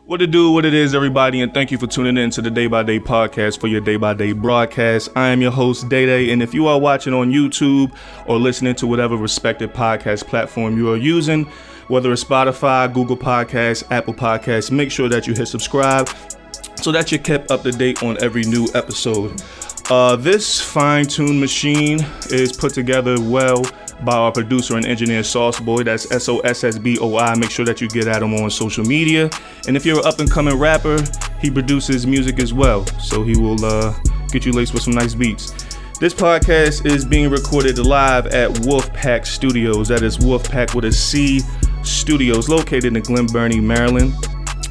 What it do, what it is, everybody, and thank you for tuning in to the Day by Day podcast for your Day by Day broadcast. I am your host, Day Day, and if you are watching on YouTube or listening to whatever respective podcast platform you are using, whether it's Spotify, Google Podcasts, Apple Podcasts, make sure that you hit subscribe so that you're kept up to date on every new episode. This fine-tuned machine is put together well by our producer and engineer Sauce Boy. That's SOSSBOI. Make sure that you get at him on social media. And if you're an up-and-coming rapper, he produces music as well. So he will get you laced with some nice beats. This podcast is being recorded live at Wolfpack Studios. That is Wolfpack with a C Studios, located in Glen Burnie, Maryland.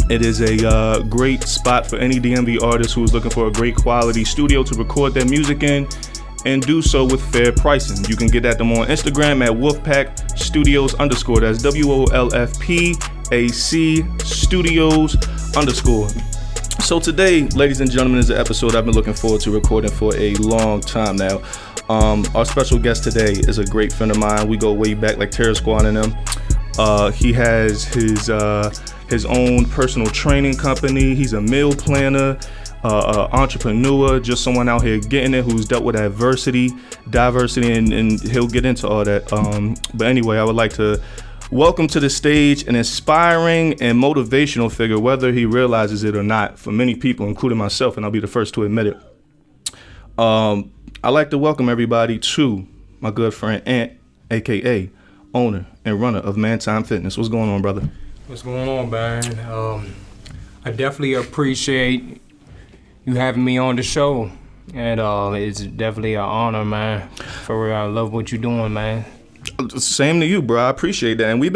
It is a great spot for any DMV artist who is looking for a great quality studio to record their music in and do so with fair pricing. You can get at them on Instagram at Wolfpack Studios _. That's WOLFPAC Studios _. So today, ladies and gentlemen, is an episode I've been looking forward to recording for a long time now. Our special guest today is a great friend of mine. We go way back like Terror Squad and them. He has his own personal training company. He's a meal planner, entrepreneur, just someone out here getting it who's dealt with adversity, diversity, and he'll get into all that. But anyway, I would like to welcome to the stage an inspiring and motivational figure, whether he realizes it or not, for many people, including myself, and I'll be the first to admit it. I'd like to welcome everybody to my good friend Ant, aka owner and runner of Man Time Fitness. What's going on, brother? What's going on, man? I definitely appreciate you having me on the show, and it's definitely an honor, man. For real, I love what you're doing, man. Same to you, bro. I appreciate that. And we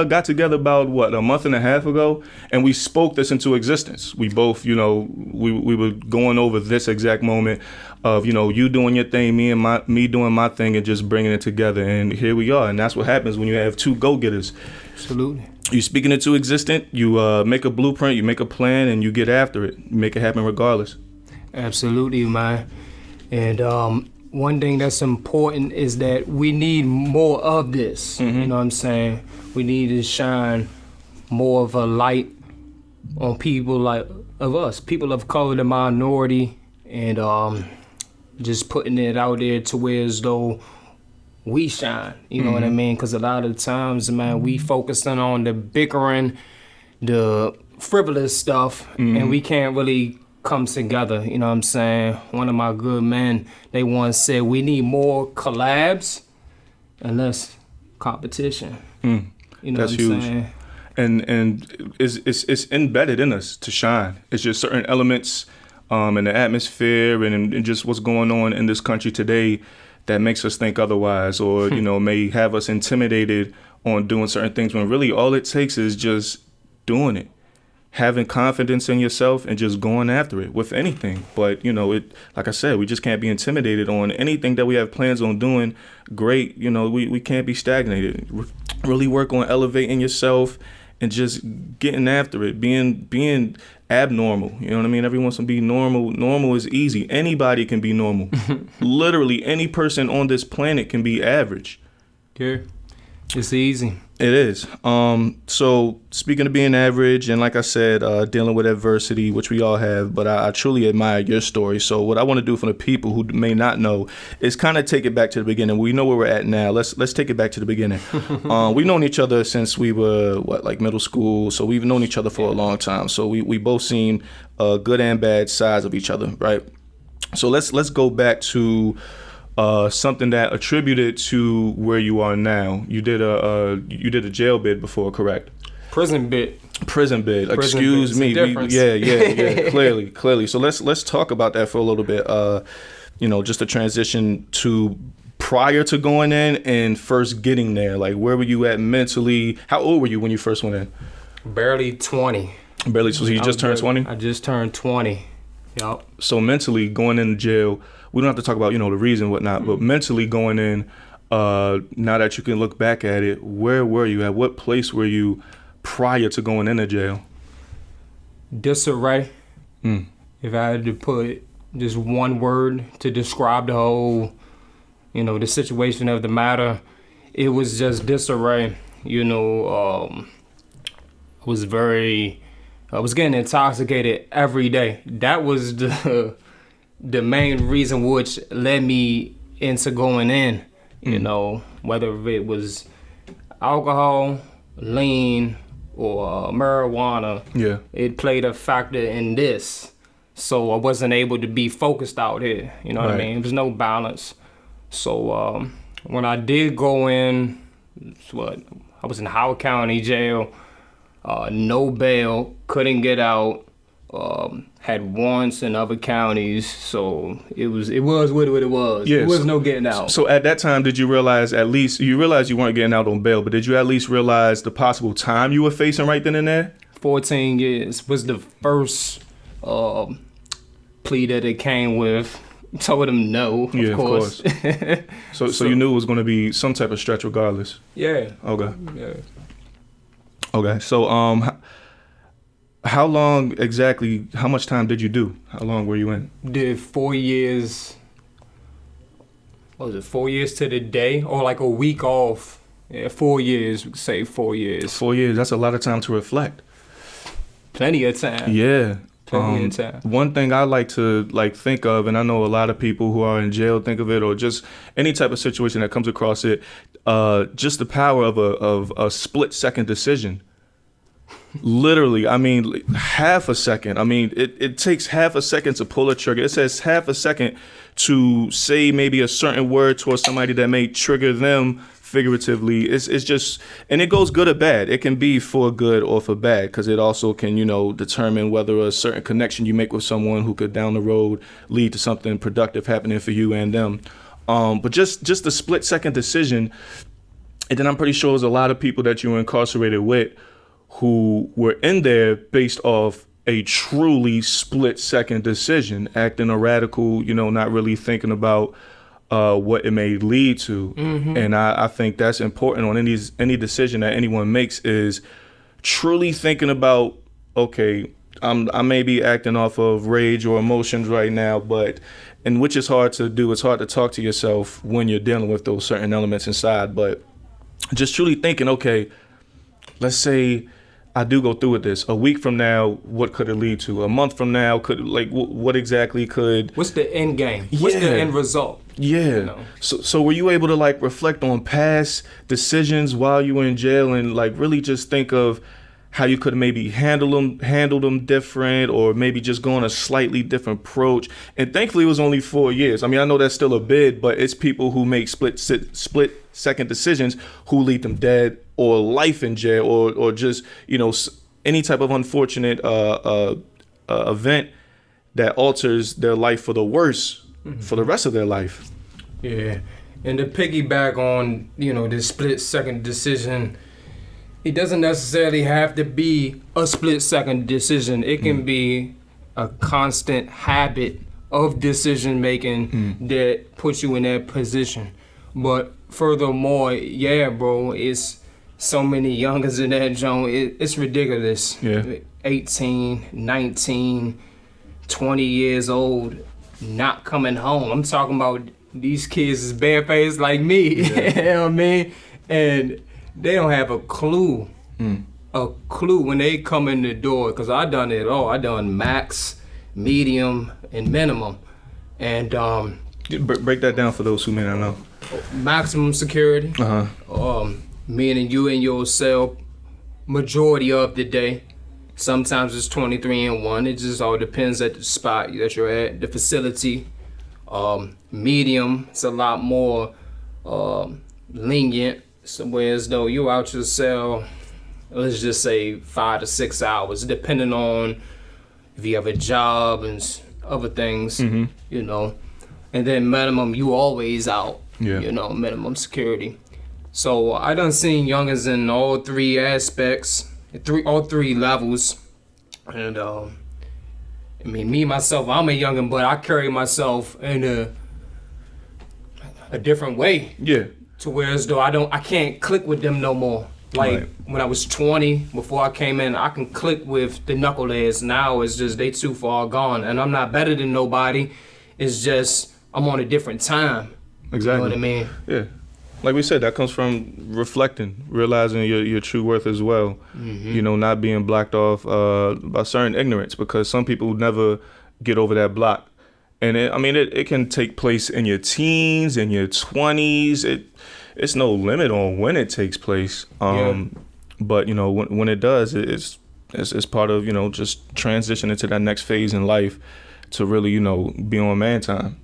got together about a month and a half ago, and we spoke this into existence. We both, we were going over this exact moment of, you doing your thing, me doing my thing, and just bringing it together. And here we are. And that's what happens when you have two go-getters. Absolutely. You speak it into existence, you make a blueprint, you make a plan, and you get after it. You make it happen regardless. Absolutely, man. And one thing that's important is that we need more of this. Mm-hmm. You know what I'm saying? We need to shine more of a light on people like of us, people of color, the minority, and just putting it out there to where as though we shine, you know what I mean? Because a lot of times, man, we focusing on the bickering, the frivolous stuff, and we can't really come together, you know what I'm saying? One of my good men, they once said, we need more collabs and less competition. You know That's what I'm huge. saying? And it's embedded in us to shine. It's just certain elements in the atmosphere and just what's going on in this country today that makes us think otherwise, or may have us intimidated on doing certain things, when really all it takes is just doing it, having confidence in yourself and just going after it with anything. But like I said, we just can't be intimidated on anything that we have plans on doing. Great, we can't be stagnated. Really work on elevating yourself and just getting after it, being abnormal. You know what I mean? Everyone wants to be normal. Normal is easy. Anybody can be normal. Literally any person on this planet can be average. Yeah, it's easy. It is. So speaking of being average, and like I said, dealing with adversity, which we all have, but I truly admire your story. So what I want to do for the people who may not know is kind of take it back to the beginning. We know where we're at now. Let's take it back to the beginning. We've known each other since we were middle school. So we've known each other for a long time. So we both seen good and bad sides of each other, right? So let's go back to something that attributed to where you are now. You did a jail bid before, correct? Prison bid. Excuse me. Yeah. Clearly. So let's talk about that for a little bit. Just a transition to prior to going in and first getting there. Like, where were you at mentally? How old were you when you first went in? Barely 20. So you just turned 20? I just turned 20. Yup. So mentally going into jail, we don't have to talk about, the reason, whatnot, but mentally going in, now that you can look back at it, where were you? At what place were you prior to going into jail? Disarray. If I had to put just one word to describe the whole, the situation of the matter, it was just disarray. I was very I was getting intoxicated every day. That was the main reason which led me into going in. You know, whether it was alcohol, lean, or marijuana. Yeah. It played a factor in this. So I wasn't able to be focused out here. You know what I mean? There was no balance. So when I did go in, I was in Howard County Jail, no bail, couldn't get out, had warrants in other counties, so it was what it was. Yes. There was no getting out. So at that time, did you realize you weren't getting out on bail, but did you at least realize the possible time you were facing right then and there? 14 years was the first plea that it came with. Told him no, of course. So you knew it was going to be some type of stretch regardless. Yeah. Okay. Yeah. Okay. So how long exactly? How much time did you do? How long were you in? Did 4 years. What was it? 4 years to the day, or like a week off? Yeah, 4 years. We could say 4 years. 4 years. That's a lot of time to reflect. Plenty of time. Yeah. Plenty of time. One thing I like to think of, and I know a lot of people who are in jail think of it, or just any type of situation that comes across it, just the power of a split-second decision. Literally, I mean, half a second. I mean, it takes half a second to pull a trigger. It says half a second to say maybe a certain word towards somebody that may trigger them figuratively. It's just, and it goes good or bad. It can be for good or for bad, because it also can, determine whether a certain connection you make with someone who could down the road lead to something productive happening for you and them. But just a split-second decision, and then I'm pretty sure there's a lot of people that you were incarcerated with who were in there based off a truly split-second decision, acting a radical, not really thinking about what it may lead to. Mm-hmm. And I think that's important on any decision that anyone makes, is truly thinking about, okay, I may be acting off of rage or emotions right now, and which is hard to do. It's hard to talk to yourself when you're dealing with those certain elements inside, but just truly thinking, okay, let's say I do go through with this. A week from now, what could it lead to? A month from now, what exactly could... What's the end game? What's the end result? Yeah. So were you able to reflect on past decisions while you were in jail, and really just think of how you could maybe handle them different, or maybe just go on a slightly different approach? And thankfully it was only 4 years. I mean, I know that's still a bid, but it's people who make split second decisions who lead them dead or life in jail, or just, any type of unfortunate event that alters their life for the worse, for the rest of their life. Yeah. And to piggyback on, this split-second decision, it doesn't necessarily have to be a split-second decision. It can be a constant habit of decision-making that puts you in that position. But furthermore, yeah, bro, it's so many youngers in that zone. It's ridiculous. Yeah. 18, 19, 20 years old, not coming home. I'm talking about these kids is barefaced like me. Yeah. You know what I mean? And they don't have a clue. A clue when they come in the door, because I done it all. I done max, medium, and minimum. And break that down for those who may not know. Maximum security. Meaning you in your cell majority of the day. Sometimes it's 23-1. It just all depends at the spot that you're at, the facility. Medium, it's a lot more lenient. So whereas though you're out your cell, let's just say 5 to 6 hours, depending on if you have a job and other things, And then minimum, you always out, minimum security. So I done seen youngins in all three aspects, all three levels. And me myself, I'm a youngin, but I carry myself in a different way. Yeah. To where as though I can't click with them no more. Like when I was 20, before I came in, I can click with the knuckleheads. Now it's just they too far gone, and I'm not better than nobody. It's just I'm on a different time. Exactly. You know what I mean? Yeah. like we said, that comes from reflecting, realizing your true worth as well. You know, not being blocked off by certain ignorance, because some people never get over that block. And it can take place in your teens, in your 20s. It's no limit on when it takes place. But you know, when it does, it's part of, you know, just transitioning to that next phase in life to really, you know, be on man time.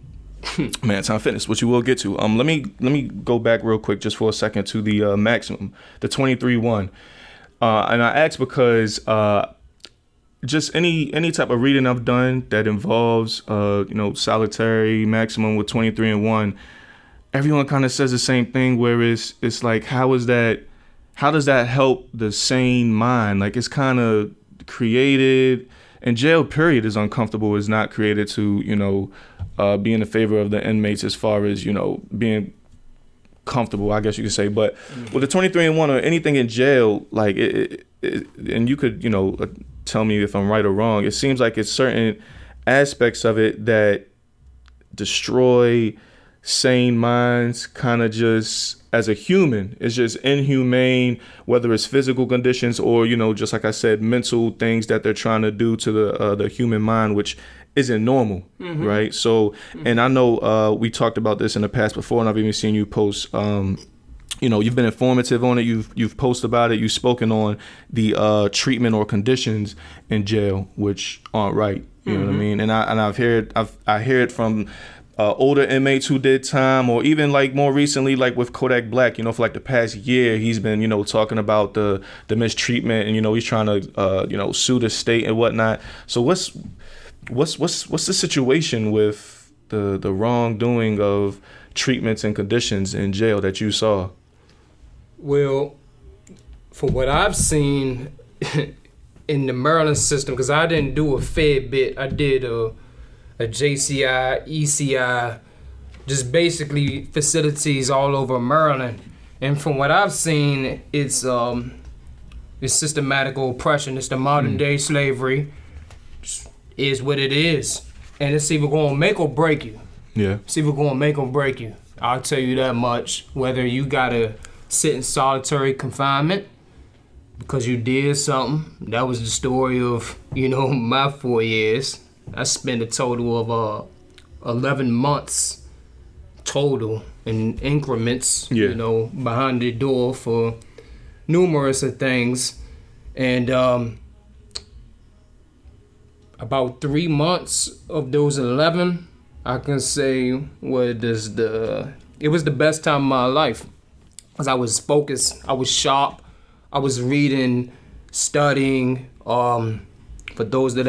Man time fitness, which you will get to. Let me go back real quick just for a second to the maximum, the 23-1. And I ask because just any type of reading I've done that involves you know, solitary maximum with 23 and 1, everyone kind of says the same thing, where it's like, how does that help the sane mind? Like, it's kind of created, and jail period is uncomfortable, is not created to, you know, be in the favor of the inmates as far as, you know, being comfortable, I guess you could say. But with the 23 and 1 or anything in jail, like it, and you could, you know, tell me if I'm right or wrong, it seems like it's certain aspects of it that destroy sane minds, kind of just as a human. It's just inhumane, whether it's physical conditions or, you know, just like I said, mental things that they're trying to do to the human mind, which isn't normal, right? So, and I know we talked about this in the past before, and I've even seen you post. You know, you've been informative on it. You've posted about it. You've spoken on the treatment or conditions in jail, which aren't right. You know what I mean? And I hear it from older inmates who did time, or even like more recently, like with Kodak Black. You know, for like the past year, he's been, you know, talking about the mistreatment, and, you know, he's trying to you know, sue the state and whatnot. So what's the situation with the wrongdoing of treatments and conditions in jail that you saw? Well, for what I've seen in the Maryland system, because I didn't do a fair bit, I did a JCI, ECI, just basically facilities all over Maryland. And from what I've seen, it's systematic oppression. It's the modern day slavery. Is what it is. And it's either going to make or break you. Yeah. It's either going to make or break you. I'll tell you that much. Whether you got to sit in solitary confinement because you did something. That was the story of, you know, my 4 years. I spent a total of 11 months total in increments, you know, behind the door for numerous of things. And about 3 months of those 11, I can say it was the best time of my life. Because I was focused, I was sharp, I was reading, studying. For those that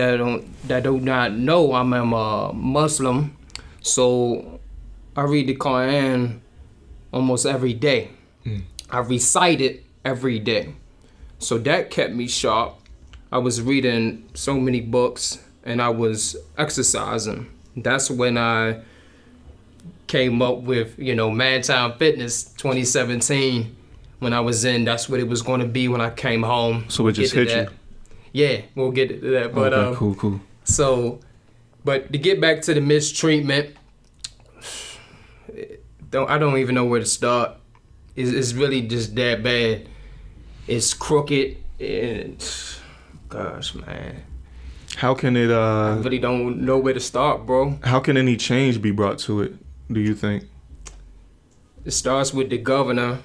do not know, I'm a Muslim, so I read the Quran almost every day. I recite it every day. So that kept me sharp. I was reading so many books and I was exercising. That's when I came up with, you know, Man Time Fitness 2017. When I was in, that's what it was going to be when I came home. So it just hit you? Yeah, we'll get to that. But okay, cool. So, but to get back to the mistreatment, I don't even know where to start. It's really just that bad. It's crooked and gosh, man. How can it I really don't know where to start, bro. How can any change be brought to it, do you think? It starts with the Governor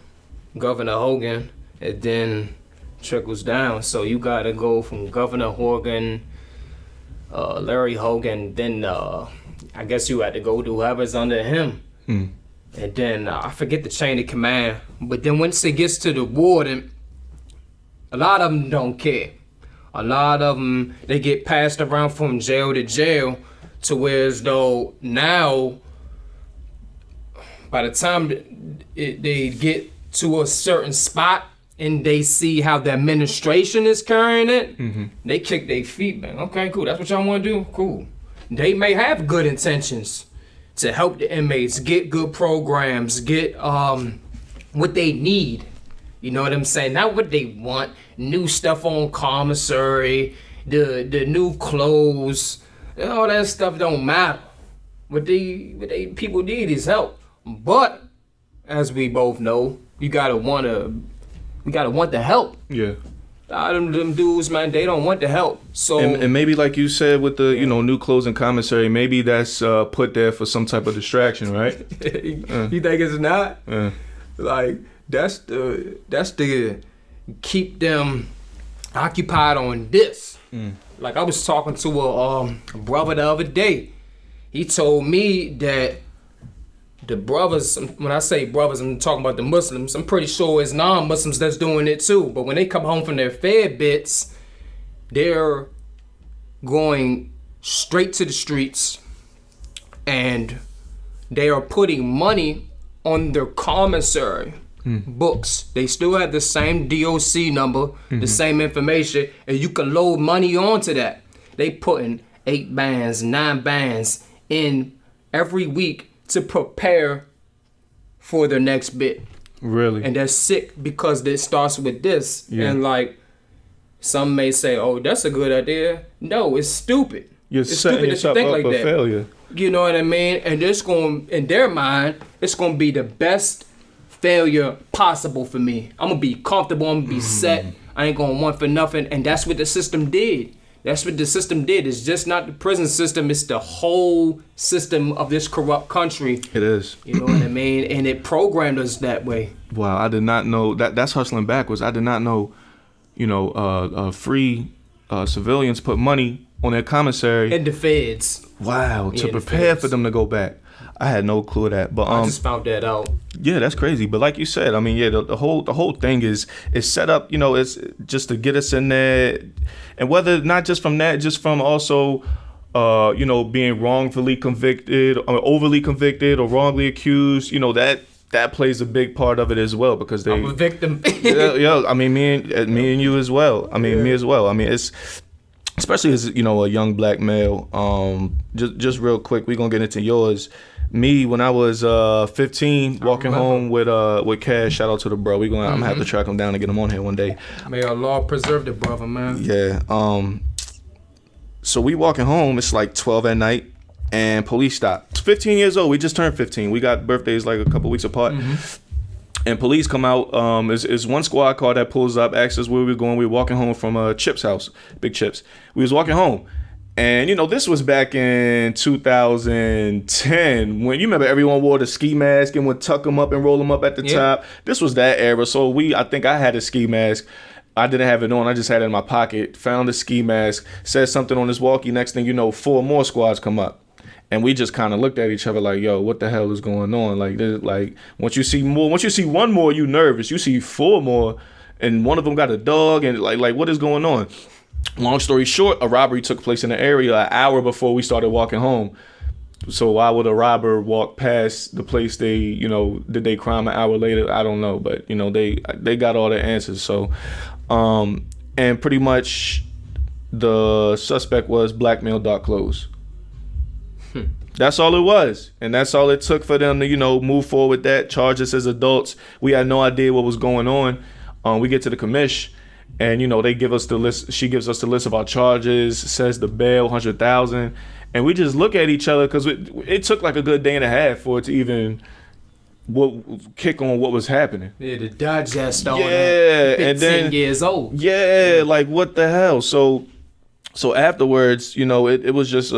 Hogan, and then trickles down. So you gotta go from Governor Hogan, Larry Hogan, then I guess you had to go to whoever's under him. And then I forget the chain of command. But then once it gets to the warden, a lot of them don't care. A lot of them, they get passed around from jail to jail, to where as though now, by the time they get to a certain spot and they see how the administration is carrying it, they kick their feet back. Okay, cool, that's what y'all want to do? Cool. They may have good intentions to help the inmates, get good programs, get what they need. You know what I'm saying? Not what they want. New stuff on commissary, the new clothes, all that stuff don't matter. What they people need is help. But as we both know, we gotta want the help. Yeah. A lot of them dudes, man, they don't want the help. So and maybe like you said with the new closing commissary, maybe that's put there for some type of distraction, right? You think it's not? Like that's the keep them occupied on this. Like I was talking to a brother the other day. He told me that the brothers, when I say brothers, I'm talking about the Muslims. I'm pretty sure it's non-Muslims that's doing it too. But when they come home from their Fed bits, they're going straight to the streets and they are putting money on their commissary books. They still have the same DOC number, the same information, and you can load money onto that. They putting 8 bands, 9 bands in every week to prepare for their next bit. Really? And they're sick because it starts with this. And like, some may say, oh, that's a good idea. No, it's stupid. It's setting yourself up for failure. You know what I mean? And it's going, in their mind, it's going to be the best failure possible for me. I'm going to be comfortable. I'm going to be set. I ain't going to want for nothing. And that's what the system did. That's what the system did. It's just not the prison system. It's the whole system of this corrupt country. It is. You know what I mean? And it programmed us that way. Wow, I did not know that. That's hustling backwards. I did not know, free civilians put money on their commissary. And the feds. Wow, to prepare for them to go back. I had no clue of that. But I just found that out. Yeah, that's crazy. But like you said, I mean, the whole thing is set up, it's just to get us in there. And whether not just from that, just from also being wrongfully convicted or overly convicted or wrongly accused, that plays a big part of it as well, because I'm a victim. yeah, I mean, me and you as well. I mean, me as well. I mean, it's especially as a young black male. Just real quick, we're gonna get into yours. Me, when I was 15, walking home with Cash. Shout out to the bro. I'm gonna have to track him down and get him on here one day. May Allah preserve the brother, man. Yeah. So we walking home. It's like 12 at night, and police stop. It's 15 years old. We just turned 15. We got birthdays like a couple weeks apart. And police come out. It's one squad car that pulls up, asks us where we're going. We're walking home from Chip's house, Big Chip's. We was walking home. And, this was back in 2010 when you remember everyone wore the ski mask and would tuck them up and roll them up at the top. This was that era. So I think I had a ski mask. I didn't have it on. I just had it in my pocket. Found the ski mask, said something on his walkie. Next thing you know, 4 more squads come up. And we just kind of looked at each other like, yo, what the hell is going on? Like once you see one more, you nervous. You see 4 more and one of them got a dog and like what is going on? Long story short, a robbery took place in the area an hour before we started walking home. So why would a robber walk past the place they, did they crime an hour later? I don't know, but they got all the answers. So, and pretty much the suspect was black male, dark clothes. That's all it was. And that's all it took for them to, move forward with that, charge us as adults. We had no idea what was going on. We get to the commish. And they give us the list. She gives us the list of our charges. Says the bail $100,000, and we just look at each other because it took like a good day and a half for it to even kick on what was happening. Yeah, the digest on 15 years old. Yeah, like what the hell? So afterwards, it was just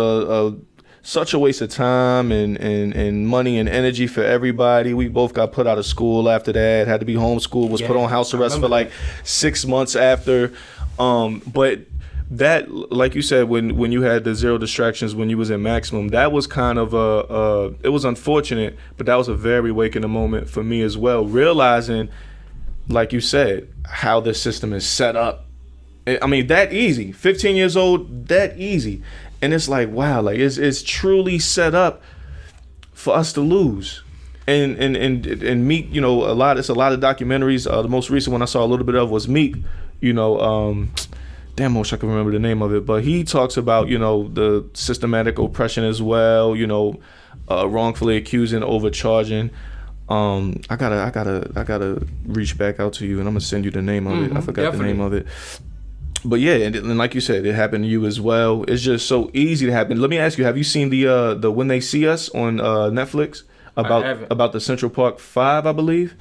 such a waste of time and money and energy for everybody. We both got put out of school after that, had to be homeschooled, was put on house arrest for like 6 months after. But that, like you said, when you had the 0 distractions, when you was in maximum, that was kind of it was unfortunate, but that was a very awakening moment for me as well, realizing, like you said, how the system is set up. I mean, that easy. 15 years old, that easy. And it's like, wow, like it's truly set up for us to lose. And Meek, it's a lot of documentaries. The most recent one I saw a little bit of was Meek, damn, I wish I could remember the name of it, but he talks about, the systematic oppression as well, wrongfully accusing, overcharging. I gotta reach back out to you and I'm gonna send you the name of it. I forgot the name of it. But yeah, and like you said, it happened to you as well. It's just so easy to happen. Let me ask you, have you seen the When They See Us on Netflix? about the Central Park 5, I believe.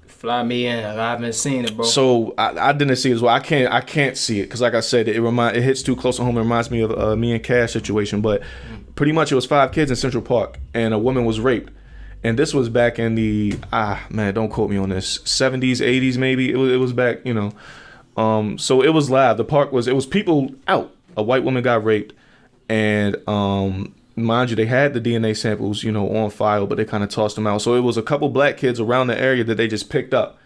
Fly me in. I haven't seen it, bro. So I didn't see it as well. I can't see it because, like I said, it hits too close to home. It reminds me of me and Cash situation. But pretty much, it was 5 kids in Central Park, and a woman was raped. And this was back in the don't quote me on this, 70s, 80s maybe. It was back, so it was live. The park was people out. A white woman got raped, and mind you, they had the DNA samples, on file, but they kind of tossed them out. So it was a couple black kids around the area that they just picked up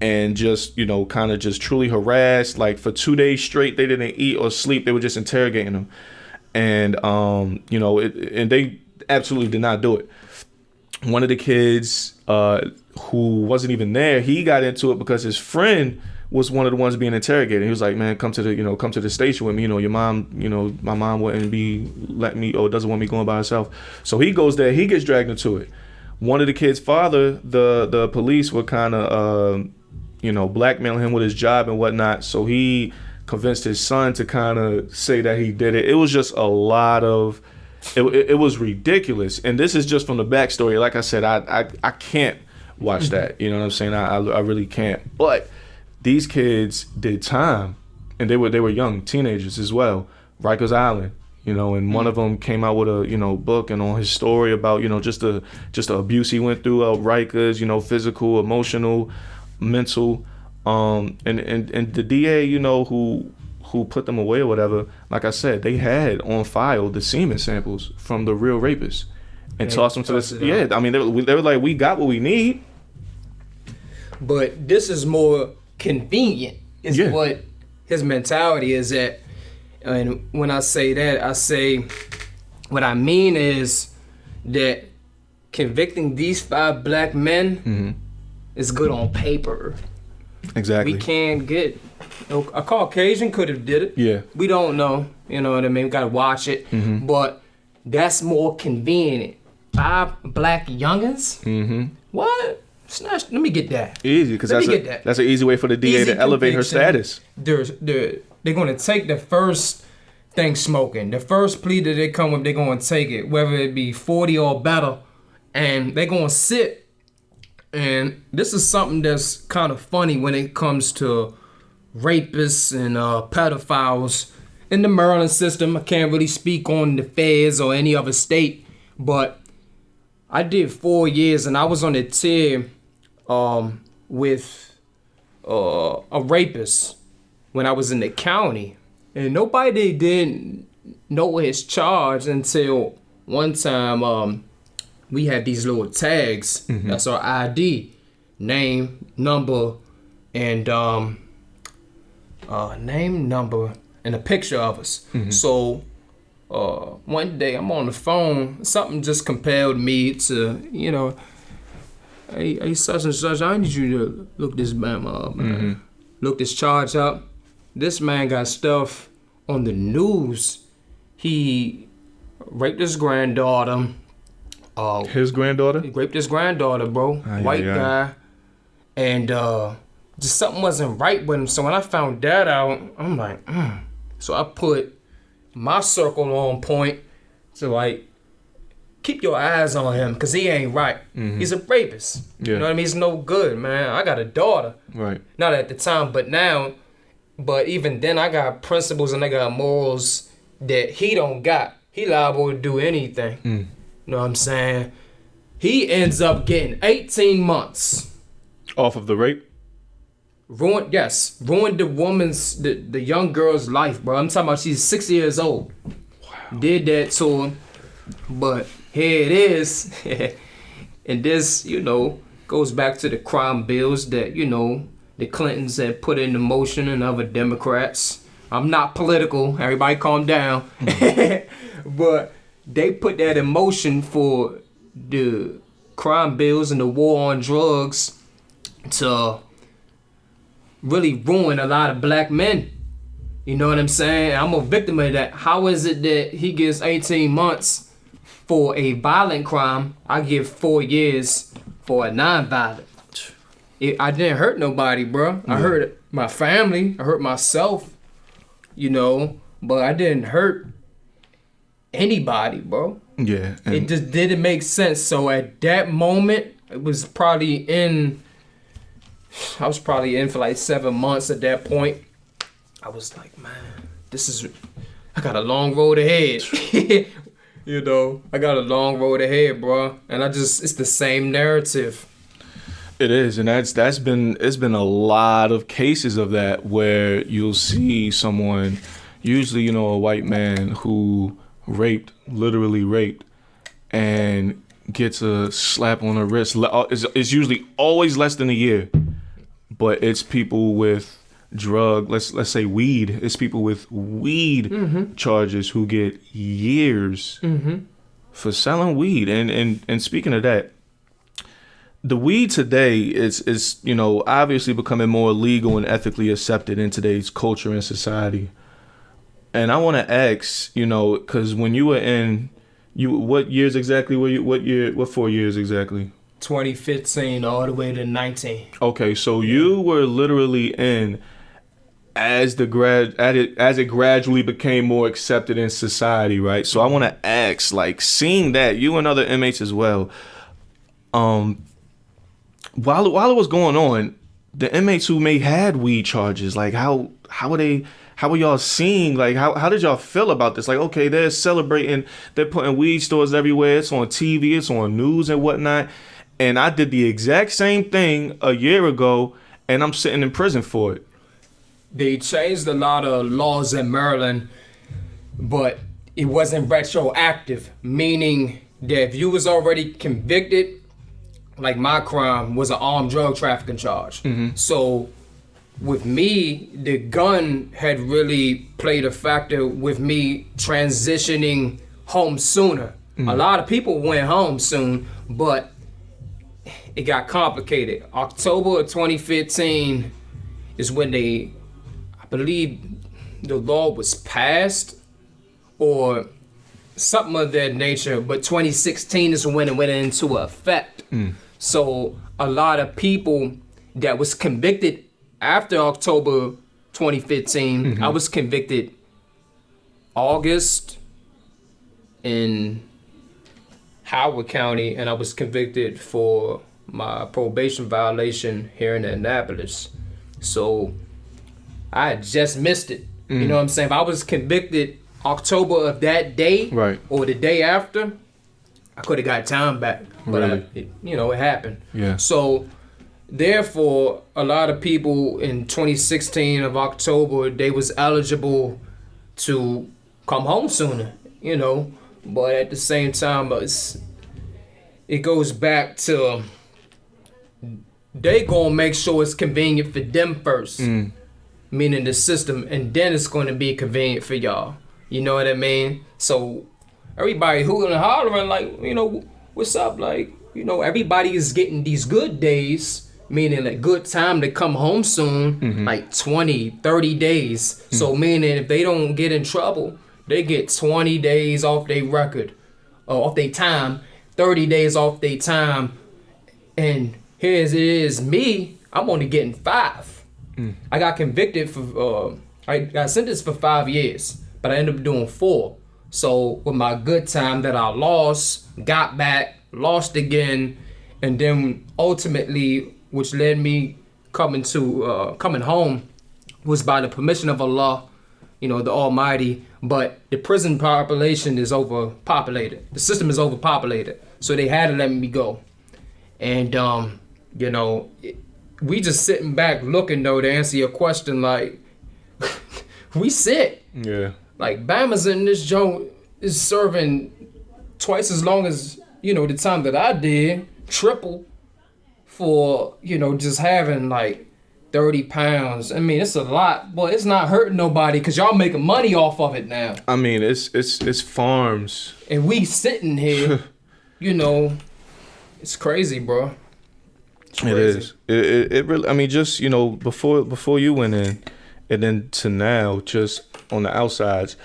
and just, kind of just truly harassed. Like for 2 days straight, they didn't eat or sleep. They were just interrogating them. And, and they absolutely did not do it. One of the kids who wasn't even there, he got into it because his friend was one of the ones being interrogated. He was like, man, come to the station with me. Your mom, my mom wouldn't let me, or doesn't want me going by herself. So he goes there, he gets dragged into it. One of the kids' father, the police were kind of, blackmailing him with his job and whatnot. So he convinced his son to kind of say that he did it. It was just a lot of, it was ridiculous. And this is just from the backstory. Like I said, I can't watch that. You know what I'm saying? I really can't. But these kids did time, and they were young teenagers as well. Rikers Island, and one of them came out with a book and on his story about just the abuse he went through at Rikers, physical, emotional, mental, and the DA who put them away or whatever. Like I said, they had on file the semen samples from the real rapists and tossed them to the I mean they were like, we got what we need. But this is more convenient is what his mentality is at. And when I say that, I say what I mean is that convicting these 5 black men is good on paper. Exactly. We can't get a Caucasian could have did it. Yeah. We don't know. You know what I mean? We gotta watch it. But that's more convenient. 5 black youngins? What? Let me get that. Easy, because that's an easy way for the DA to elevate her status. They're going to take the first thing smoking. The first plea that they come with, they're going to take it, whether it be 40 or better, and they're going to sit. And this is something that's kind of funny when it comes to rapists and pedophiles in the Maryland system. I can't really speak on the feds or any other state, but I did 4 years, and I was on the tier with a rapist when I was in the county, and nobody didn't know his charge until one time we had these little tags. That's our ID, name, number, and name, number, and a picture of us. So one day I'm on the phone, something just compelled me to, hey, such and such, I need you to look this man up, man. Look this charge up. This man got stuff on the news. He raped his granddaughter. His granddaughter? He raped his granddaughter, bro. White guy. And just something wasn't right with him. So when I found that out, I'm like, So I put my circle on point to keep your eyes on him, because he ain't right. He's a rapist. You know what I mean? He's no good, man. I got a daughter. Right. Not at the time, but now. But even then, I got principles and I got morals that he don't got. He liable to do anything. You know what I'm saying? He ends up getting 18 months. Off of the rape? Ruined the young girl's life, bro. I'm talking about she's 6 years old. Wow. Did that to him. But here it is. And this, goes back to the crime bills that, the Clintons had put into motion and other Democrats. I'm not political. Everybody calm down. But they put that in motion for the crime bills and the war on drugs to really ruin a lot of black men. You know what I'm saying? I'm a victim of that. How is it that he gets 18 months for a violent crime? I give 4 years for a non-violent. I didn't hurt nobody, bro. I hurt my family. I hurt myself, but I didn't hurt anybody, bro. Yeah. It just didn't make sense. So at that moment, I was probably in for like 7 months at that point. I was like, man, I got a long road ahead. You know, I got a long road ahead, bro. And it's the same narrative. It is, and it's been a lot of cases of that where you'll see someone, usually, you know, a white man who literally raped, and gets a slap on the wrist. It's usually always less than a year, but it's people with let's say weed. It's people with weed charges who get years for selling weed. And speaking of that, the weed today is you know, obviously becoming more legal and ethically accepted in today's culture and society. And I want to ask, you know, because when you were what years exactly were you? What 4 years exactly? 2015 all the way to 19. Okay, so you were literally in as it gradually became more accepted in society, right? So I want to ask, like, seeing that, you and other inmates as well, while it was going on, the inmates who may had weed charges, like how were y'all seeing, like how did y'all feel about this? Like, okay, they're celebrating, they're putting weed stores everywhere, it's on TV, it's on news and whatnot, and I did the exact same thing a year ago, and I'm sitting in prison for it. They changed a lot of laws in Maryland, but it wasn't retroactive, meaning that if you was already convicted, like my crime was an armed drug trafficking charge. So with me, the gun had really played a factor with me transitioning home sooner. A lot of people went home soon, but it got complicated. October of 2015 is when I believe the law was passed or something of that nature, but 2016 is when it went into effect. So a lot of people that was convicted after October 2015, I was convicted August in Howard County, and I was convicted for my probation violation here in Annapolis. So I had just missed it. You know what I'm saying? If I was convicted October of that day, right, or the day after, I could have got time back. But really? It happened. Yeah. So therefore, a lot of people in 2016 of October, they was eligible to come home sooner, you know. But at the same time, it goes back to they gonna make sure it's convenient for them first, meaning the system, and then it's gonna be convenient for y'all. You know what I mean? So everybody hooting and hollering, like, you know, what's up? Like, you know, everybody is getting these good days, meaning like good time to come home soon, like 20, 30 days. So meaning if they don't get in trouble, they get 20 days off their record, off their time, 30 days off their time. And here it is, me, I'm only getting 5. I got convicted for, I got sentenced for 5 years, but I ended up doing 4. So with my good time that I lost, got back, lost again, and then ultimately, which led me coming home, was by the permission of Allah, you know, the Almighty. But the prison population is overpopulated. The system is overpopulated, so they had to let me go. And you know, we just sitting back looking though, to answer your question, like we sick. Yeah. Like Bama's in this joint is serving twice as long as, you know, the time that I did, triple for, you know, just having like 30 pounds. I mean, it's a lot, but it's not hurting nobody because y'all making money off of it now. I mean, it's farms. And we sitting here, you know, it's crazy, bro. It's crazy. It is. It really, I mean, just, you know, before you went in and then to now, just on the outsides,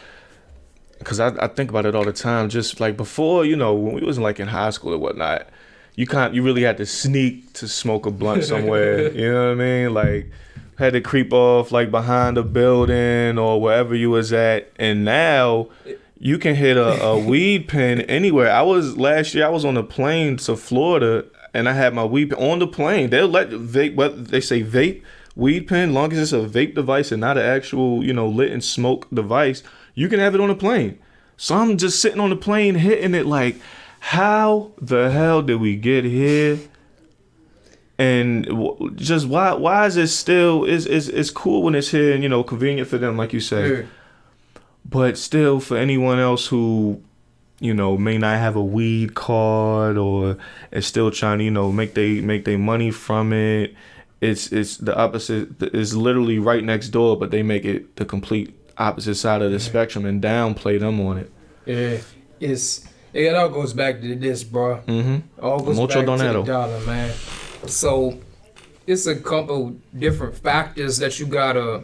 because I think about it all the time, just like before, you know, when we wasn't like in high school or whatnot, you really had to sneak to smoke a blunt somewhere. You know what I mean? Like, had to creep off like behind a building or wherever you was at. And now You can hit a weed pen anywhere. Last year I was on a plane to Florida and I had my weed pen on the plane. They'll let vape, what they say, vape, weed pen, long as it's a vape device and not an actual, lit and smoke device, you can have it on the plane. So I'm just sitting on the plane hitting it like, how the hell did we get here? And just why is it still, it's cool when it's here and, convenient for them, like you say. Yeah. But still, for anyone else who, may not have a weed card or is still trying to, make they money from it, it's the opposite. It's literally right next door, but they make it the complete opposite side of the spectrum and downplay them on it. Yeah, it all goes back to this, bro. Mm-hmm. All goes Mucho back donero. to the dollar, man. So it's a couple different factors that you gotta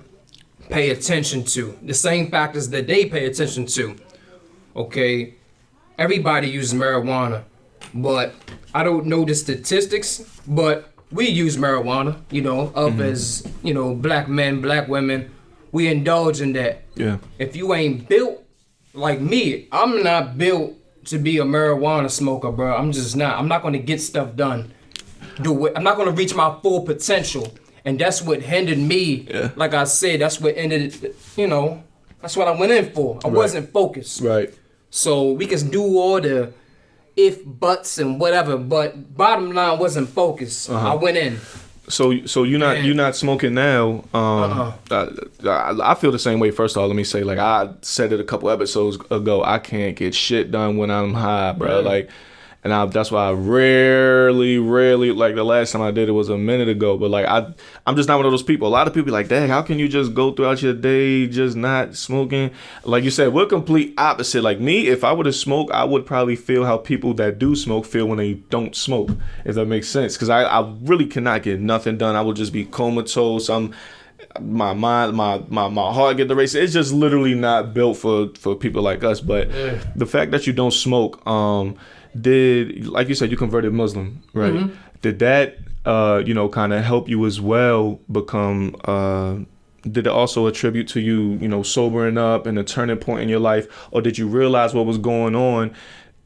pay attention to. The same factors that they pay attention to. Okay, everybody uses marijuana, but I don't know the statistics, but we use marijuana, as, black men, black women, we indulge in that. Yeah. If you ain't built like me, I'm not built to be a marijuana smoker, bro. I'm just not. I'm not going to get stuff done. I'm not going to reach my full potential. And that's what hindered me. Yeah. Like I said, that's what ended, that's what I went in for. I wasn't focused. Right. So we can do all the if, buts, and whatever, but bottom line wasn't focused. I went in. So you're not smoking now. I feel the same way. First of all, let me say, like I said it a couple episodes ago, I can't get shit done when I'm high, bro. Yeah. Like, that's why I rarely, like the last time I did it was a minute ago. But like I'm just not one of those people. A lot of people be like, dang, how can you just go throughout your day just not smoking? Like you said, we're complete opposite. Like me, if I were to smoke, I would probably feel how people that do smoke feel when they don't smoke, if that makes sense. Because I really cannot get nothing done. I would just be comatose. My mind, my heart get the race. It's just literally not built for people like us. But the fact that you don't smoke, did, like you said, you converted Muslim, right? Mm-hmm. Did that, kind of help you as well become, did it also attribute to you, sobering up and a turning point in your life? Or did you realize what was going on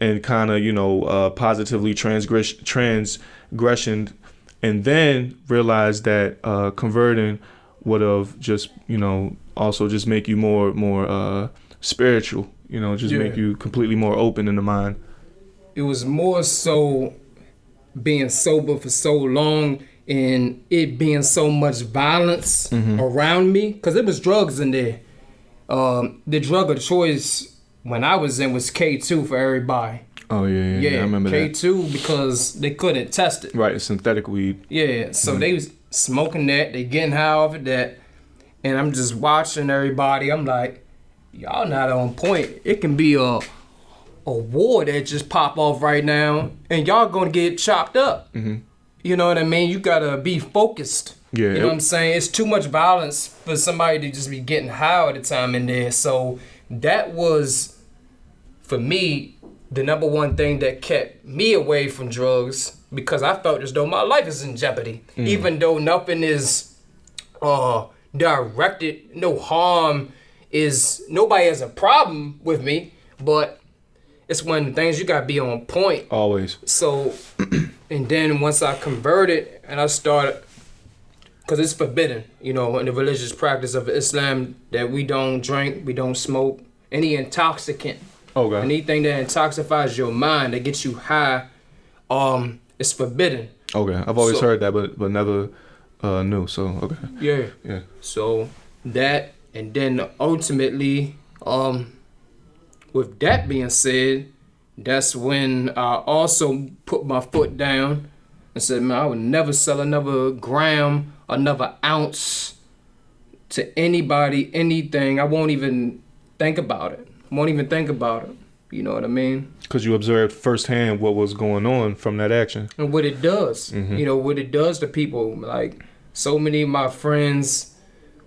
and kind of, positively transgression and then realize that converting would have just, also just make you more spiritual, make you completely more open in the mind? It was more so being sober for so long and it being so much violence around me, because there was drugs in there. The drug of choice when I was in was K2 for everybody. Oh, yeah, I remember K2 that. because they couldn't test it. Right, synthetic weed. Yeah, so they was smoking that, they getting high off of that, and I'm just watching everybody. I'm like, y'all not on point. It can be a war that just pop off right now, and y'all gonna get chopped up. Mm-hmm. You know what I mean? You gotta be focused. Yeah. You know what I'm saying? It's too much violence for somebody to just be getting high all the time in there. So that was, for me, the number one thing that kept me away from drugs, because I felt as though my life is in jeopardy. Even though nothing is directed, no harm is, nobody has a problem with me, but it's one of the things you gotta be on point. Always. So, and then once I converted and I started, because it's forbidden, in the religious practice of Islam, that we don't drink, we don't smoke, any intoxicant. Okay. Anything that intoxifies your mind, that gets you high, it's forbidden. Okay. I've always heard that, but never knew. So, okay. Yeah. So that, and then ultimately, with that being said, that's when I also put my foot down and said, man, I would never sell another gram, another ounce to anybody, anything. I won't even think about it. You know what I mean? Because you observed firsthand what was going on from that action. And what it does. What it does to people. Like, so many of my friends,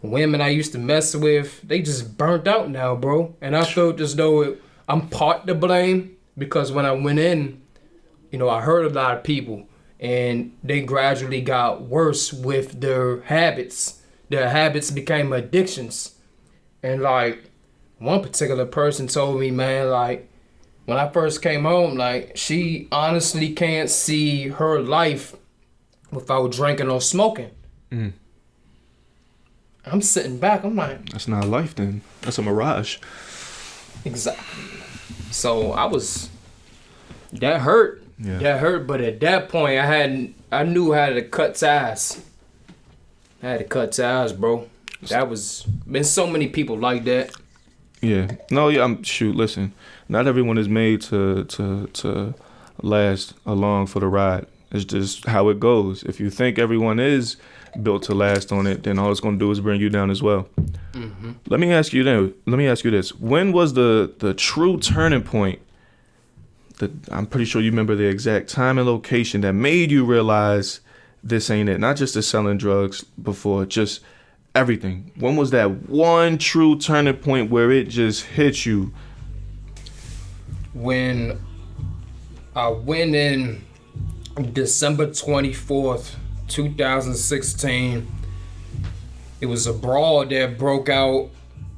women I used to mess with, they just burnt out now, bro. And I felt as though I'm part to blame, because when I went in, I heard a lot of people and they gradually got worse with their habits. Their habits became addictions. And like, one particular person told me, man, like, when I first came home, like, she honestly can't see her life without drinking or smoking. Mm. I'm sitting back, I'm like... That's not life then. That's a mirage. Exactly. So that hurt. Yeah. That hurt, but at that point, I knew how to cut ties. I had to cut ties, bro. That was... Been so many people like that. Yeah. No, yeah, listen. Not everyone is made to last along for the ride. It's just how it goes. If you think everyone is built to last on it, then all it's going to do is bring you down as well. Mm-hmm. Let me ask you this. When was the true turning point that I'm pretty sure you remember the exact time and location that made you realize this ain't it? Not just the selling drugs before, just everything. When was that one true turning point where it just hit you? When I went in December 24th, 2016, it was a brawl that broke out.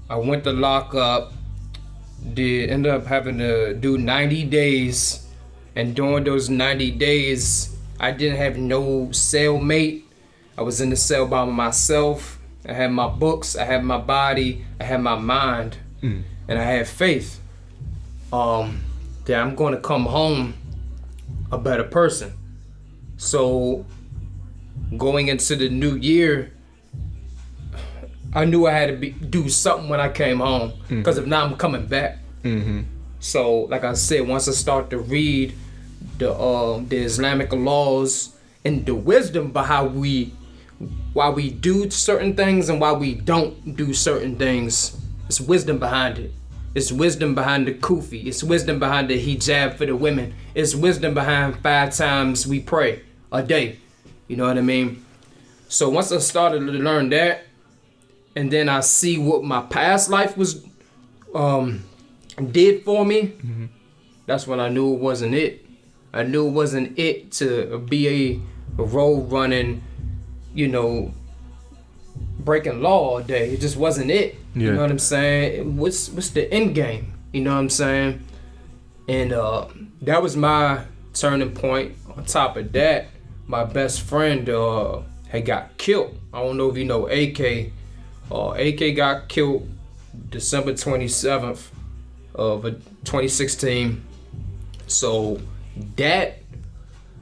I went to lock up, ended up having to do 90 days, and during those 90 days, I didn't have no cellmate. I was in the cell by myself. I had my books, I had my body, I had my mind, and I had faith that I'm going to come home a better person. So going into the new year, I knew I had to do something when I came home, because if not, I'm coming back. Mm-hmm. So like I said, once I start to read the Islamic laws and the wisdom behind why we do certain things and why we don't do certain things, it's wisdom behind it. It's wisdom behind the kufi. It's wisdom behind the hijab for the women. It's wisdom behind 5 times we pray a day. You know what I mean? So once I started to learn that, and then I see what my past life was did for me, that's when I knew it wasn't it. I knew it wasn't it to be a road running, breaking law all day. It just wasn't it. Yeah. You know what I'm saying? What's the end game? You know what I'm saying? And that was my turning point. On top of that, my best friend had got killed. I don't know if you know AK. AK got killed December 27th of 2016. So that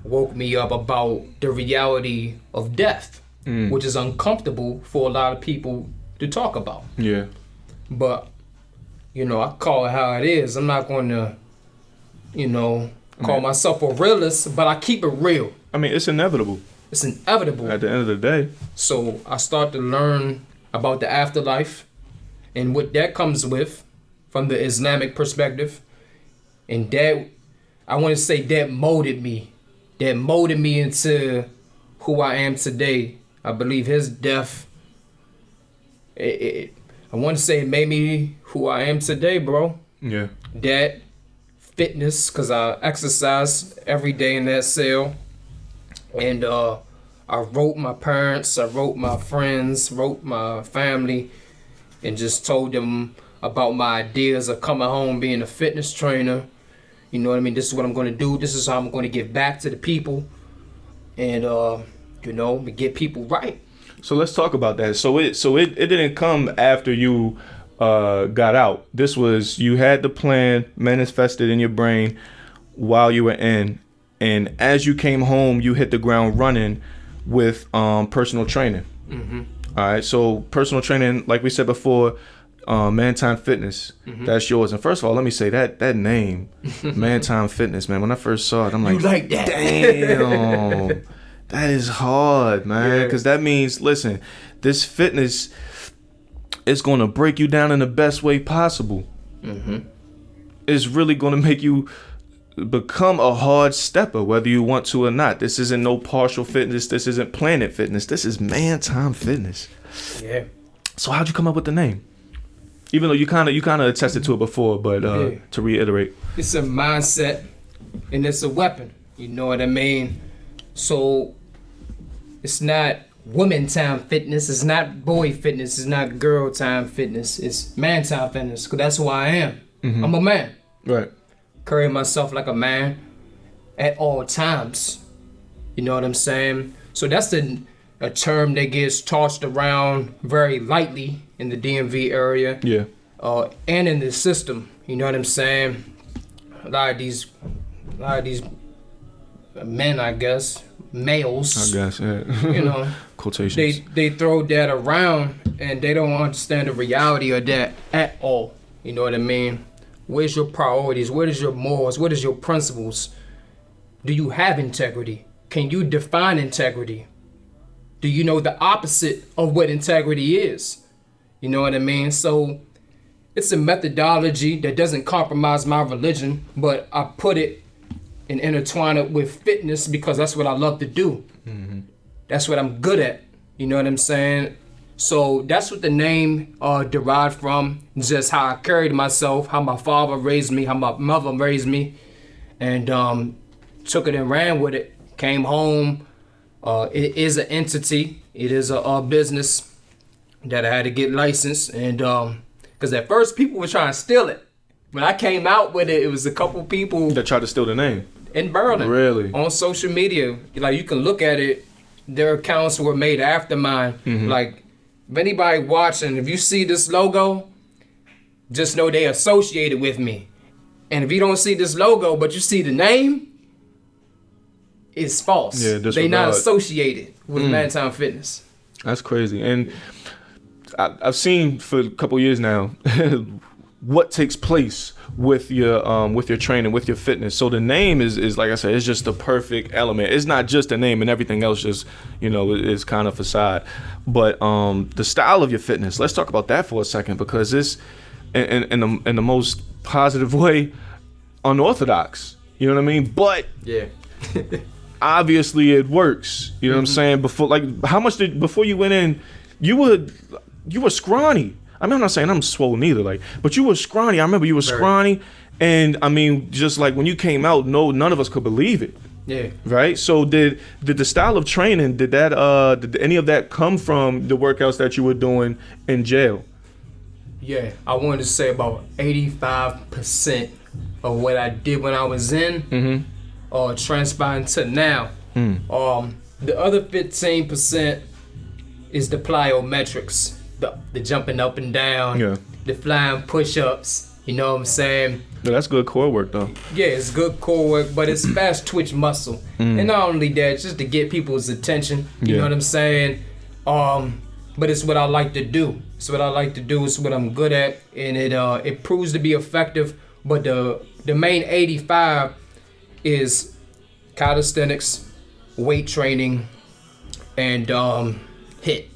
woke me up about the reality of death, which is uncomfortable for a lot of people to talk about. Yeah. But, I call it how it is. I'm not going to, call myself a realist, but I keep it real. I mean, it's inevitable. It's inevitable. At the end of the day. So I start to learn about the afterlife and what that comes with from the Islamic perspective. And that, I want to say, that molded me. That molded me into who I am today. I believe his death, I want to say it made me who I am today, bro. Yeah. That fitness, because I exercise every day in that cell. And I wrote my parents, I wrote my friends, wrote my family, and just told them about my ideas of coming home, being a fitness trainer. You know what I mean? This is what I'm going to do. This is how I'm going to give back to the people. And, get people right. So let's talk about that. So it didn't come after you got out. This was, you had the plan manifested in your brain while you were in. And as you came home, you hit the ground running with personal training. Mm-hmm. All right. So personal training, like we said before, Mankind Fitness, that's yours. And first of all, let me say that name, Mankind Fitness, man. When I first saw it, I'm like, you like that? Damn, that is hard, man. Because that means, listen, this fitness is going to break you down in the best way possible. Mm-hmm. It's really going to make you become a hard stepper, whether you want to or not. This isn't no partial fitness. This isn't Planet Fitness. This is Man-Time Fitness. Yeah. So how'd you come up with the name? Even though you kind of attested to it before, but to reiterate, it's a mindset and it's a weapon. You know what I mean? So it's not woman time fitness. It's not boy fitness. It's not girl time fitness. It's man time fitness. Cause that's who I am. I'm a man. Right. Carry myself like a man at all times. You know what I'm saying? So that's a term that gets tossed around very lightly in the DMV area. Yeah. And in the system. You know what I'm saying? A lot of these men, I guess, males. I guess, yeah. You know, quotations. They throw that around and they don't understand the reality of that at all. You know what I mean? Where's your priorities? What is your morals? What is your principles? Do you have integrity? Can you define integrity? Do you know the opposite of what integrity is? You know what I mean? So it's a methodology that doesn't compromise my religion, but I put it and intertwine it with fitness because that's what I love to do. That's what I'm good at. You know what I'm saying? So that's what the name derived from, just how I carried myself, how my father raised me, how my mother raised me, and took it and ran with it. Came home. It is an entity. It is a business that I had to get licensed, and because at first people were trying to steal it. When I came out with it, it was a couple people that tried to steal the name in Berlin. Really? On social media, like you can look at it. Their accounts were made after mine. Like, if anybody watching, if you see this logo, just know they associated with me. And if you don't see this logo, but you see the name, it's false. Yeah, they not associated with Mantown Fitness. That's crazy. And I've seen for a couple years now what takes place with your training, with your fitness. So the name is like I said, it's just the perfect element. It's not just a name and everything else just, is kind of facade. But the style of your fitness, let's talk about that for a second, because it's in the most positive way unorthodox. You know what I mean? But yeah. Obviously it works. You know what I'm saying? Before you went in, you were scrawny. I mean, I'm not saying I'm swollen either, but you were scrawny. I remember you were scrawny, and I mean, just like when you came out, none of us could believe it. Yeah. Right. So did the style of training, did any of that come from the workouts that you were doing in jail? Yeah, I wanted to say about 85% of what I did when I was in, transpiring to now. The other 15% is the plyometrics. The jumping up and down, the flying push-ups, you know what I'm saying? Yeah, that's good core work though. Yeah, it's good core work, but it's fast twitch muscle. And not only that, just to get people's attention, you know what I'm saying? But it's what I like to do. It's what I like to do, it's what I'm good at, and it proves to be effective. But the main 85 is calisthenics, weight training, and HIIT.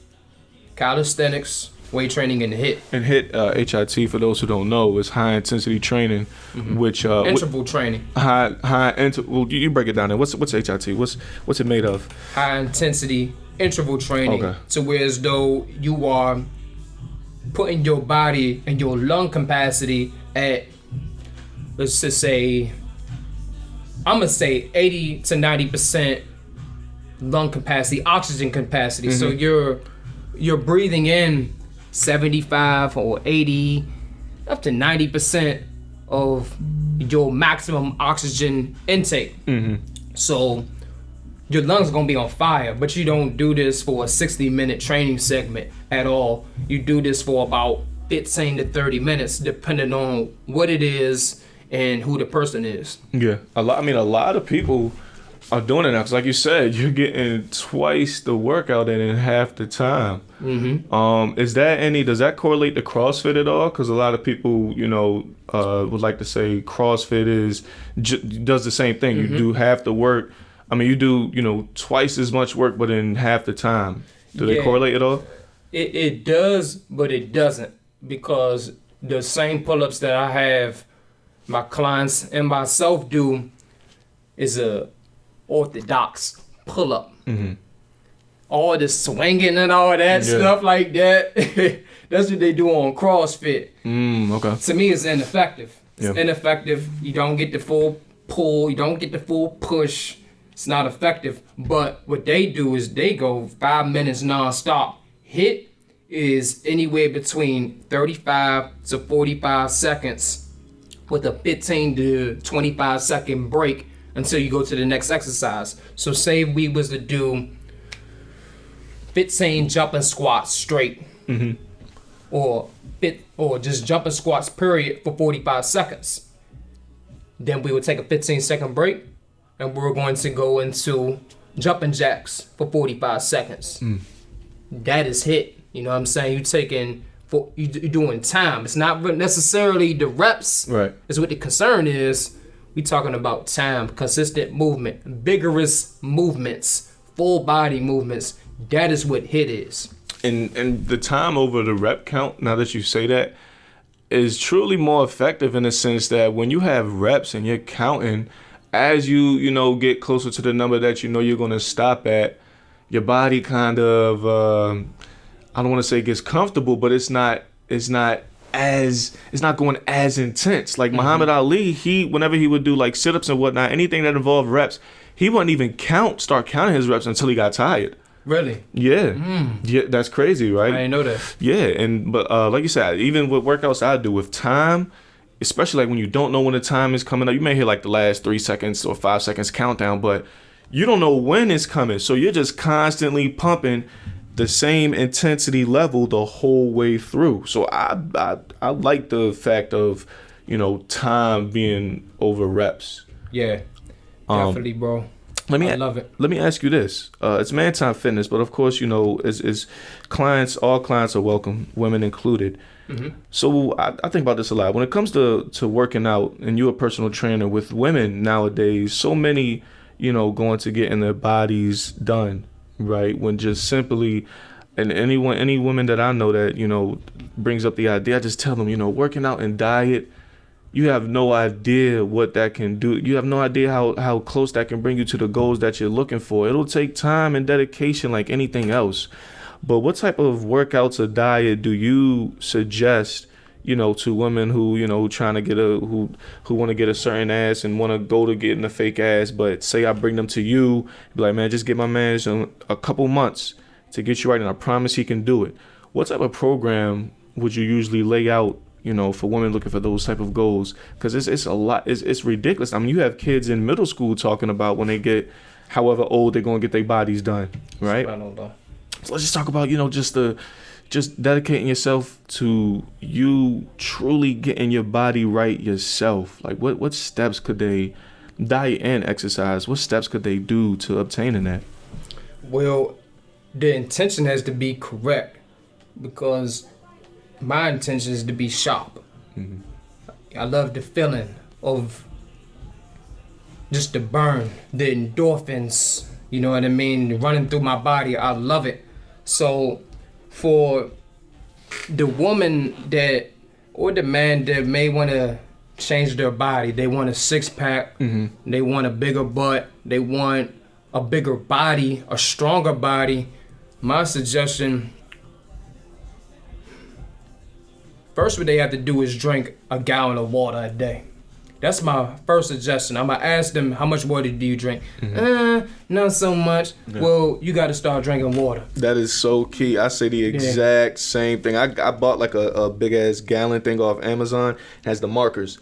Calisthenics, weight training, and HIIT. And HIIT, HIT, for those who don't know, is high intensity training, which interval training. Well, you break it down there. What's HIT? What's it made of? High intensity interval training. Okay. So whereas though you are putting your body and your lung capacity at, let's just say, I'm gonna say 80 to 90% lung capacity, oxygen capacity. So you're breathing in 75 or 80 up to 90% of your maximum oxygen intake. So your lungs are gonna be on fire, but you don't do this for a 60-minute training segment at all. You do this for about 15 to 30 minutes, depending on what it is and who the person is. Yeah, a lot of people are doing it now, because like you said, you're getting twice the workout in half the time. Does that correlate to CrossFit at all? Because a lot of people, would like to say CrossFit does the same thing. You do half the work. I mean, you do, twice as much work, but in half the time. Do they correlate at all? It does, but it doesn't, because the same pull-ups that I have my clients and myself do is a orthodox pull-up. All the swinging and all that stuff like that, that's what they do on CrossFit. Okay. To me, it's ineffective. It's ineffective. You don't get the full pull. You don't get the full push. It's not effective. But what they do is they go 5 minutes nonstop. HIIT is anywhere between 35 to 45 seconds with a 15 to 25 second break until you go to the next exercise. So say we was to do 15 jumping squats straight, or just jumping squats period for 45 seconds. Then we would take a 15-second break, and we're going to go into jumping jacks for 45 seconds. That is HIIT. You know what I'm saying? You're doing time. It's not necessarily the reps. Right. Is what the concern is. We talking about time, consistent movement, vigorous movements, full body movements. That is what HIIT is. And the time over the rep count, now that you say that, is truly more effective in the sense that when you have reps and you're counting, as you get closer to the number that you're going to stop at, your body kind of, I don't want to say it gets comfortable, but it's not going as intense. Like Muhammad Ali, whenever he would do like sit-ups and whatnot, anything that involved reps, he wouldn't even start counting his reps until he got tired. Really? Yeah. Yeah, that's crazy, right? I didn't know that. Yeah, but like you said, even with workouts I do with time, especially like when you don't know when the time is coming up, you may hear like the last 3 seconds or 5 seconds countdown, but you don't know when it's coming. So you're just constantly pumping the same intensity level the whole way through. So I like the fact of, time being over reps. Yeah, definitely, bro. I love it. Let me ask you this. It's Man Time Fitness, but of course, is clients, all clients are welcome, women included. So I think about this a lot. When it comes to working out, and you're a personal trainer, with women nowadays, so many, going to getting their bodies done, right? When just simply, and any woman that I know that, brings up the idea, I just tell them, working out and diet, you have no idea what that can do. You have no idea how close that can bring you to the goals that you're looking for. It'll take time and dedication like anything else. But what type of workouts or diet do you suggest, to women who, trying to get who want to get a certain ass and want to go to getting a fake ass, but say I bring them to you, be like, man, just get my man a couple months to get you right, and I promise he can do it. What type of program would you usually lay out, for women looking for those type of goals? Because it's a lot. It's ridiculous. I mean, you have kids in middle school talking about when they get however old they're going to get their bodies done, right? I don't know. So let's just talk about, just dedicating yourself to you truly getting your body right yourself. Like what steps could they, diet and exercise, what steps could they do to obtaining that? Well, the intention has to be correct, because my intention is to be sharp. I love the feeling of just the burn, the endorphins, you know what I mean, running through my body. I love it. So for the woman that, or the man that may want to change their body, they want a 6-pack, they want a bigger butt, they want a bigger body, a stronger body, my suggestion, first what they have to do is drink a gallon of water a day. That's my first suggestion. I'm going to ask them, how much water do you drink? Not so much. Yeah. Well, you got to start drinking water. That is so key. I say the exact same thing. I bought like a big-ass gallon thing off Amazon. It has the markers.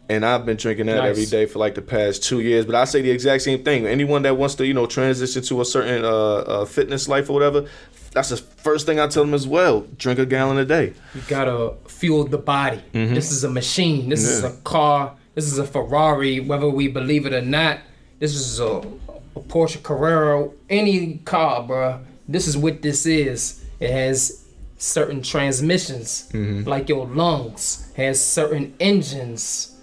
And I've been drinking that every day for like the past 2 years. But I say the exact same thing. Anyone that wants to, transition to a certain fitness life or whatever, that's the first thing I tell them as well. Drink a gallon a day. You got to fuel the body. This is a machine. This is a car. This is a Ferrari, whether we believe it or not. This is a Porsche Carrera, any car, bro. This is what this is. It has certain transmissions, like your lungs, has certain engines,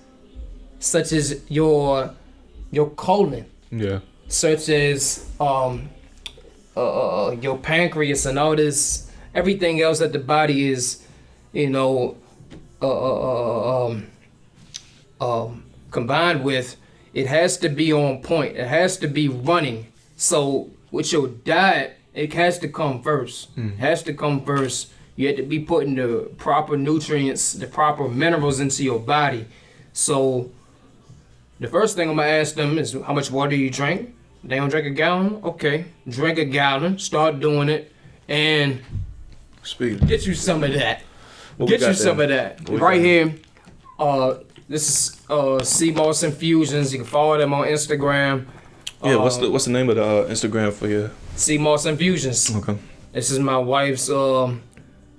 such as your colon, such as your pancreas and all this, everything else that the body is, combined with. It has to be on point. It has to be running. So with your diet, it has to come first. It has to come first. You have to be putting the proper nutrients, the proper minerals into your body. So the first thing I'm gonna ask them is, how much water do you drink? They don't drink a gallon? Okay. Drink a gallon, start doing it, and get you some of that. Get you some of that. Right here, this is Sea Moss Infusions. You can follow them on Instagram. Yeah, what's the name of the Instagram for you? Sea Moss Infusions. Okay. This is my wife's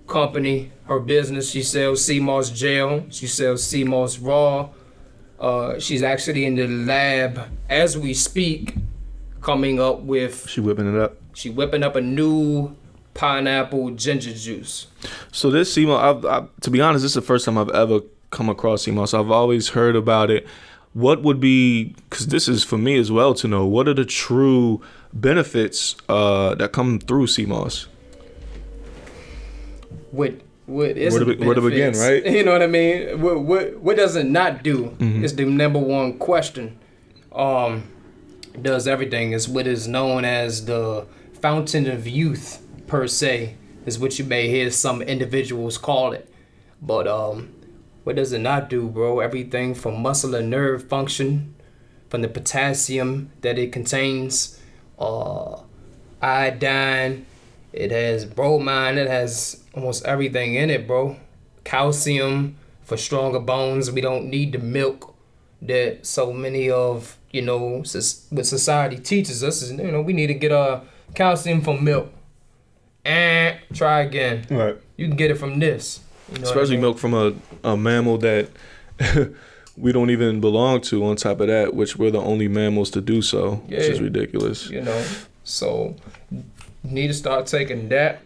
company, her business. She sells sea moss gel. She sells sea moss raw. She's actually in the lab as we speak, coming up with. She whipping it up. She whipping up a new pineapple ginger juice. So this sea moss, to be honest, this is the first time I've ever come across sea moss. I've always heard about it. What would be, because this is for me as well to know, what are the true benefits that come through sea moss? What is where to begin, right? You know what I mean? What does it not do? Is the number one question. It does everything. It's what is known as the fountain of youth, per se, is what you may hear some individuals call it. But what does it not do, bro? Everything from muscle and nerve function, from the potassium that it contains, iodine, it has bromine, it has almost everything in it, bro. Calcium for stronger bones. We don't need the milk that so many of, what society teaches us is, we need to get our calcium from milk. And try again. Right. You can get it from this. Especially milk from a mammal that we don't even belong to, on top of that, which we're the only mammals to do so, which is ridiculous. So you need to start taking that,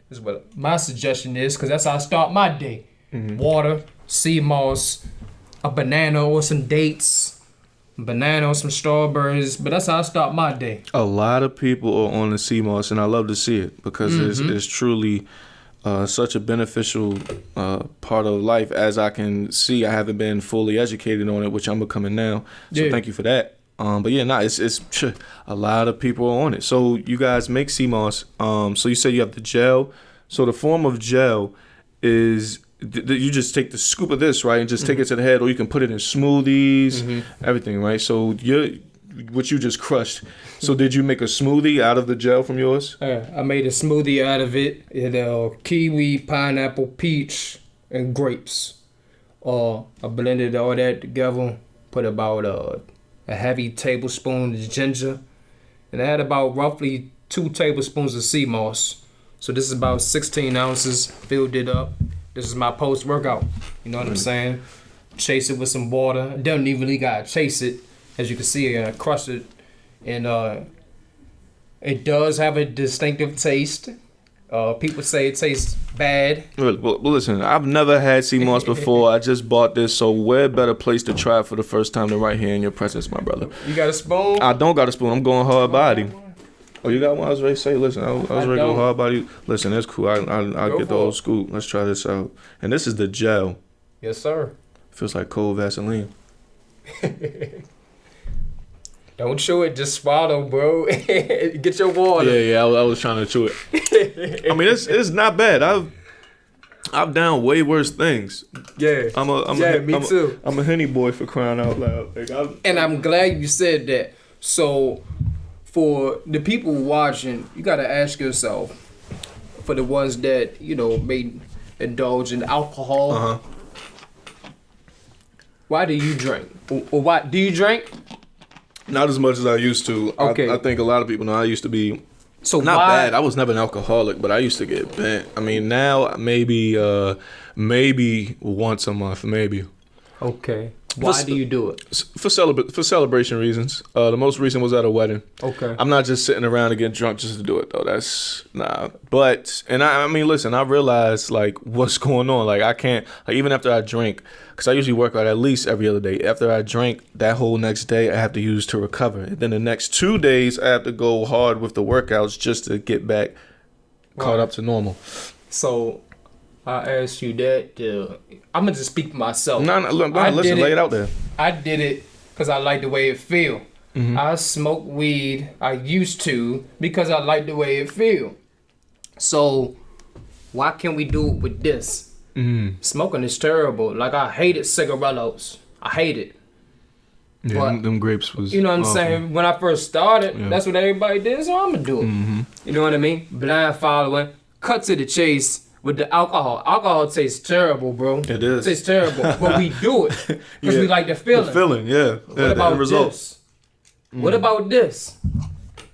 is what my suggestion is, because that's how I start my day. Water, sea moss, a banana or some dates, banana or some strawberries, but that's how I start my day. A lot of people are on the sea moss, and I love to see it, because it's truly such a beneficial part of life. As I can see, I haven't been fully educated on it, which I'm becoming now. So thank you for that. But yeah, it's a lot of people are on it. So you guys make sea moss. So you say you have the gel. So the form of gel is you just take the scoop of this, right, and just take it to the head, or you can put it in smoothies, everything, right? So what you just crushed. So did you make a smoothie out of the gel from yours? I made a smoothie out of it. Kiwi, pineapple, peach, and grapes. I blended all that together, put about a heavy tablespoon of ginger, and I had about roughly 2 tablespoons of sea moss. So this is about 16 ounces, filled it up. This is my post-workout. You know what I'm saying? Chase it with some water. Don't even really gotta chase it. As you can see, I crushed it, and it does have a distinctive taste. People say it tastes bad. Well, listen, I've never had sea moss before. I just bought this, so where better place to try it for the first time than right here in your presence, my brother. You got a spoon? I don't got a spoon. I'm going hard body. Oh, you got one? I was ready to say, listen, I was ready to go hard body. Listen, that's cool. I'll get the old scoop. Let's try this out. And this is the gel. Yes, sir. Feels like cold Vaseline. Don't chew it, just swallow, bro. Get your water. Yeah, I was trying to chew it. I mean, it's not bad. I've done way worse things. Yeah. Me too. I'm a Henny boy, for crying out loud. And I'm glad you said that. So, for the people watching, you gotta ask yourself, for the ones that may indulge in alcohol, why do you drink? Or why do you drink? Not as much as I used to. Okay. I think a lot of people know I used to be not bad. I was never an alcoholic, but I used to get bent. I mean, now maybe once a month, maybe. Okay. Why do you do it? For celebration reasons. The most recent was at a wedding. Okay. I'm not just sitting around and getting drunk just to do it, though. That's nah. But I mean, listen. I realized what's going on. I can't even after I drink, because I usually work out at least every other day. After I drink, that whole next day I have to use to recover. And then the next 2 days I have to go hard with the workouts just to get back caught up to normal. So I asked you that. I'm gonna just speak for myself. No, listen, lay it out there. I did it because I like the way it feel. I smoke weed. I used to because I like the way it feel. So why can't we do it with this? Smoking is terrible. I hated cigarillos. I hate it. Yeah, but, them grapes was. You know what I'm awful. saying? When I first started, that's what everybody did, so I'm gonna do it. You know what I mean? Blind following. Cut to the chase with the alcohol. Alcohol tastes terrible, bro. It is. It tastes terrible, but we do it because we like the feeling. The feeling, yeah. What about this? What about this?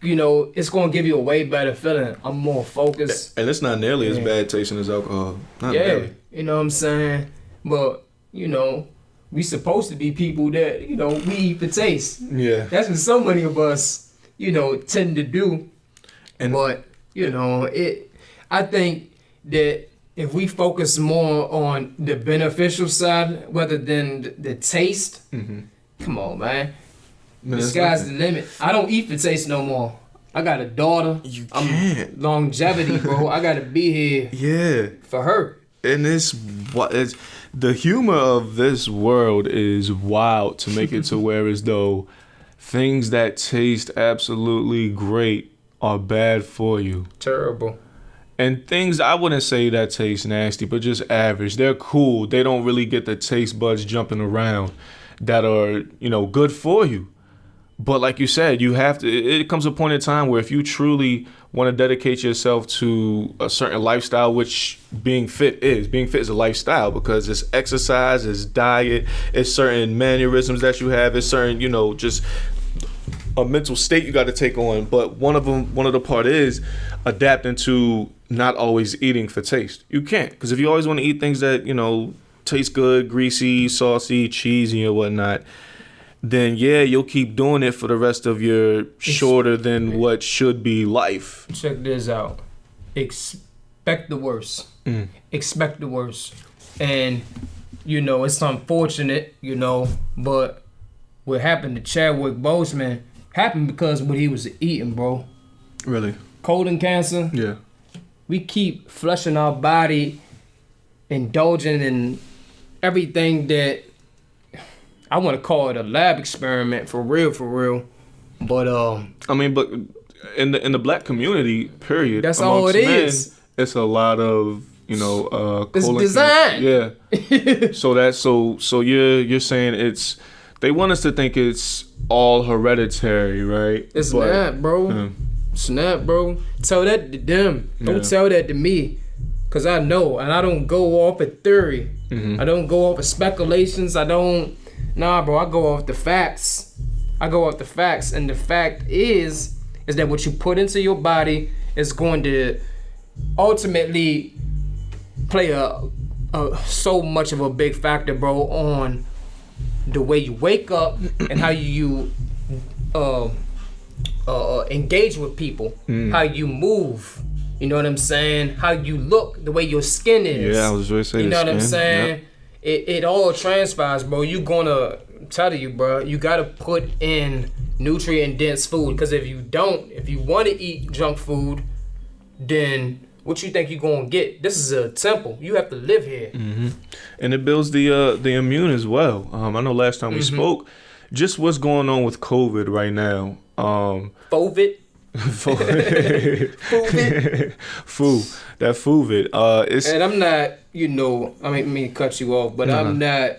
You know, it's gonna give you a way better feeling. I'm more focused. And it's not nearly as bad tasting as alcohol. Not nearly. You know what I'm saying? But, you know, we supposed to be people that, you know, we eat for taste. Yeah. That's what so many of us, you know, tend to do. But, you know, I think that if we focus more on the beneficial side rather than the taste, come on, man. The sky's the limit. I don't eat for taste no more. I got a daughter. You can't. Longevity, bro. I gotta be here for her. And it's the humor of this world is wild to make it to where as though things that taste absolutely great are bad for you. Terrible. And things I wouldn't say that taste nasty, but just average. They're cool. They don't really get the taste buds jumping around that are, you know, good for you. But like you said, you have to, it comes a point in time where if you truly want to dedicate yourself to a certain lifestyle, which being fit is a lifestyle because it's exercise, it's diet, it's certain mannerisms that you have, it's certain, you know, just a mental state you got to take on. But one of the part is adapting to not always eating for taste. You can't, because if you always want to eat things that, you know, taste good, greasy, saucy, cheesy or whatnot, then you'll keep doing it for the rest of your shorter than what should be life. Check this out. Expect the worst. Expect the worst. And, you know, it's unfortunate, you know, but what happened to Chadwick Boseman happened because what he was eating, bro. Really? Colon cancer. Yeah. We keep flushing our body, indulging in everything that I want to call it a lab experiment for real. But I mean, but in the black community, period. That's all it is. It's a lot of, you know, it's design. Yeah. so you're saying they want us to think it's all hereditary, right? It's not, bro. Yeah. It's not, bro. Tell that to them. Don't tell that to me. Cause I know, and I don't go off of theory. I don't go off of speculations. Nah, bro, I go off the facts. And the fact is that what you put into your body is going to ultimately play a so much of a big factor, bro, on the way you wake up and how you engage with people, how you move. You know what I'm saying? How you look, the way your skin is. Yeah, I was really saying. You know what I'm skin. saying? Yep. It all transpires, bro. I'm telling you, bro, you gotta put in nutrient-dense food. Because if you want to eat junk food, then what you think you're gonna get? This is a temple. You have to live here. And it builds the immune as well. I know last time we spoke, just what's going on with COVID right now. COVID. It's and I'm not, you know, I mean cut you off, but I'm not,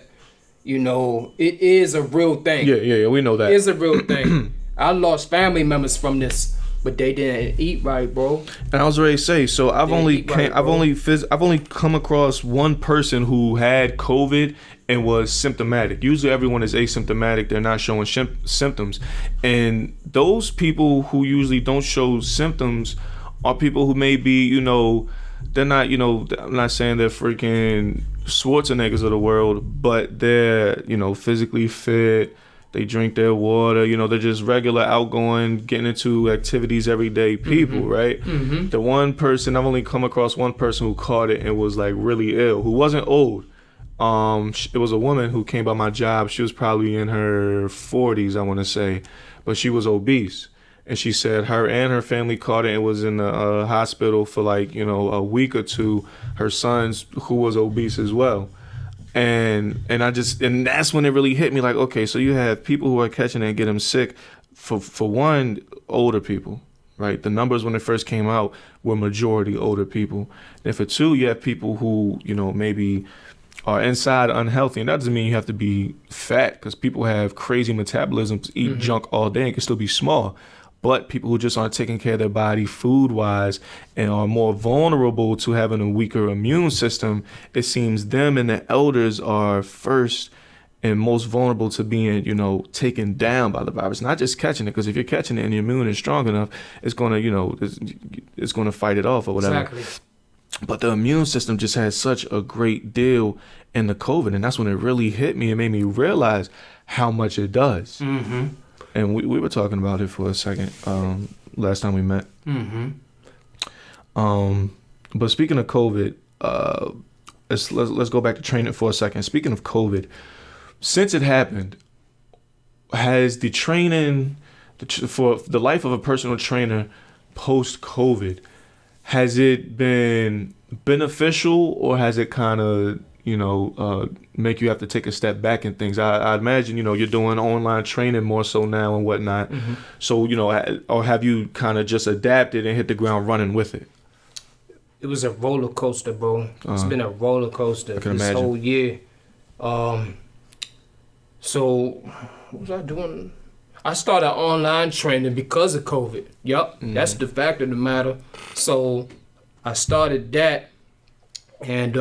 you know, it is a real thing. Yeah, we know that. It's a real thing. I lost family members from this, but they didn't eat right, bro. And I was ready to say, so I've only come across one person who had COVID and was symptomatic. Usually everyone is asymptomatic. They're not showing symptoms. And those people who usually don't show symptoms are people who may be, you know, they're not, you know, I'm not saying they're freaking Schwarzeneggers of the world, but they're, you know, physically fit. They drink their water, you know, they're just regular, outgoing, getting into activities everyday people, right? The one person, I've only come across one person who caught it and was like really ill, who wasn't old. It was a woman who came by my job. She was probably in her 40s, I want to say, but she was obese. And she said her and her family caught it and was in the hospital for like, you know, a week or two. Her son's, who was obese as well. And that's when it really hit me, like, okay, so you have people who are catching it and getting sick. For one, older people, right? The numbers when it first came out were majority older people. And for two, you have people who, you know, maybe are inside unhealthy. And that doesn't mean you have to be fat, because people have crazy metabolisms, eat junk all day and can still be small. But people who just aren't taking care of their body food-wise and are more vulnerable to having a weaker immune system, it seems them and the elders are first and most vulnerable to being, taken down by the virus. Not just catching it, because if you're catching it and your immune is strong enough, it's going to, it's going to fight it off or whatever. Exactly. But the immune system just had such a great deal in the COVID, and that's when it really hit me and made me realize how much it does. Mm-hmm. And we were talking about it for a second last time we met. Mm-hmm. But speaking of COVID, let's go back to training for a second. Speaking of COVID, since it happened, has the training for the life of a personal trainer post-COVID, has it been beneficial, or has it kind of make you have to take a step back in things? I imagine, you're doing online training more so now and whatnot. Mm-hmm. So, or have you kind of just adapted and hit the ground running with it? It was a roller coaster, bro. It's been a roller coaster this whole year. So, what was I doing? I started online training because of COVID. Yup, that's the fact of the matter. So, I started that, and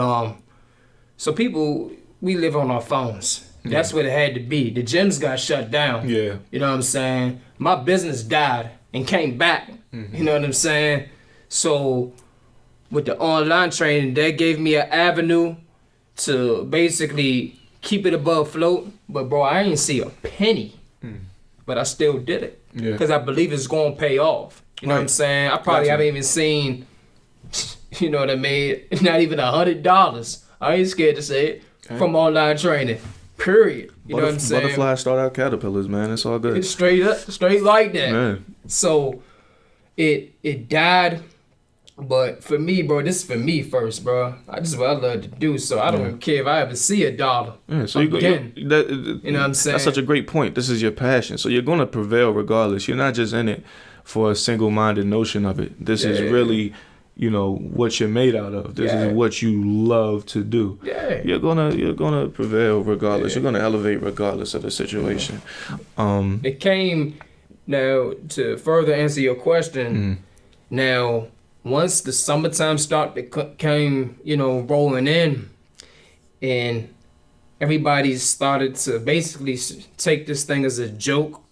so people, we live on our phones. That's what it had to be. The gyms got shut down. Yeah. You know what I'm saying? My business died and came back. Mm-hmm. You know what I'm saying? So with the online training, that gave me an avenue to basically keep it above float. But bro, I ain't see a penny. But I still did it. Yeah. Because I believe it's going to pay off. You know what I'm saying? I probably haven't even seen, you know what I mean? Not even $100. I ain't scared to say it. From online training. Period. You know what I'm saying? Butterflies start out caterpillars, man. It's all good. It's straight like that. Man. So it died. But for me, bro, this is for me first, bro. This is what I love to do, so I don't even care if I ever see $1. Yeah, so you know what I'm saying? That's such a great point. This is your passion, so you're gonna prevail regardless. You're not just in it for a single-minded notion of it. This is really, what you're made out of. This is what you love to do. Yeah. You're gonna prevail regardless. You're gonna elevate regardless of the situation. It came now to further answer your question. Now, once the summertime came, rolling in, and everybody started to basically take this thing as a joke,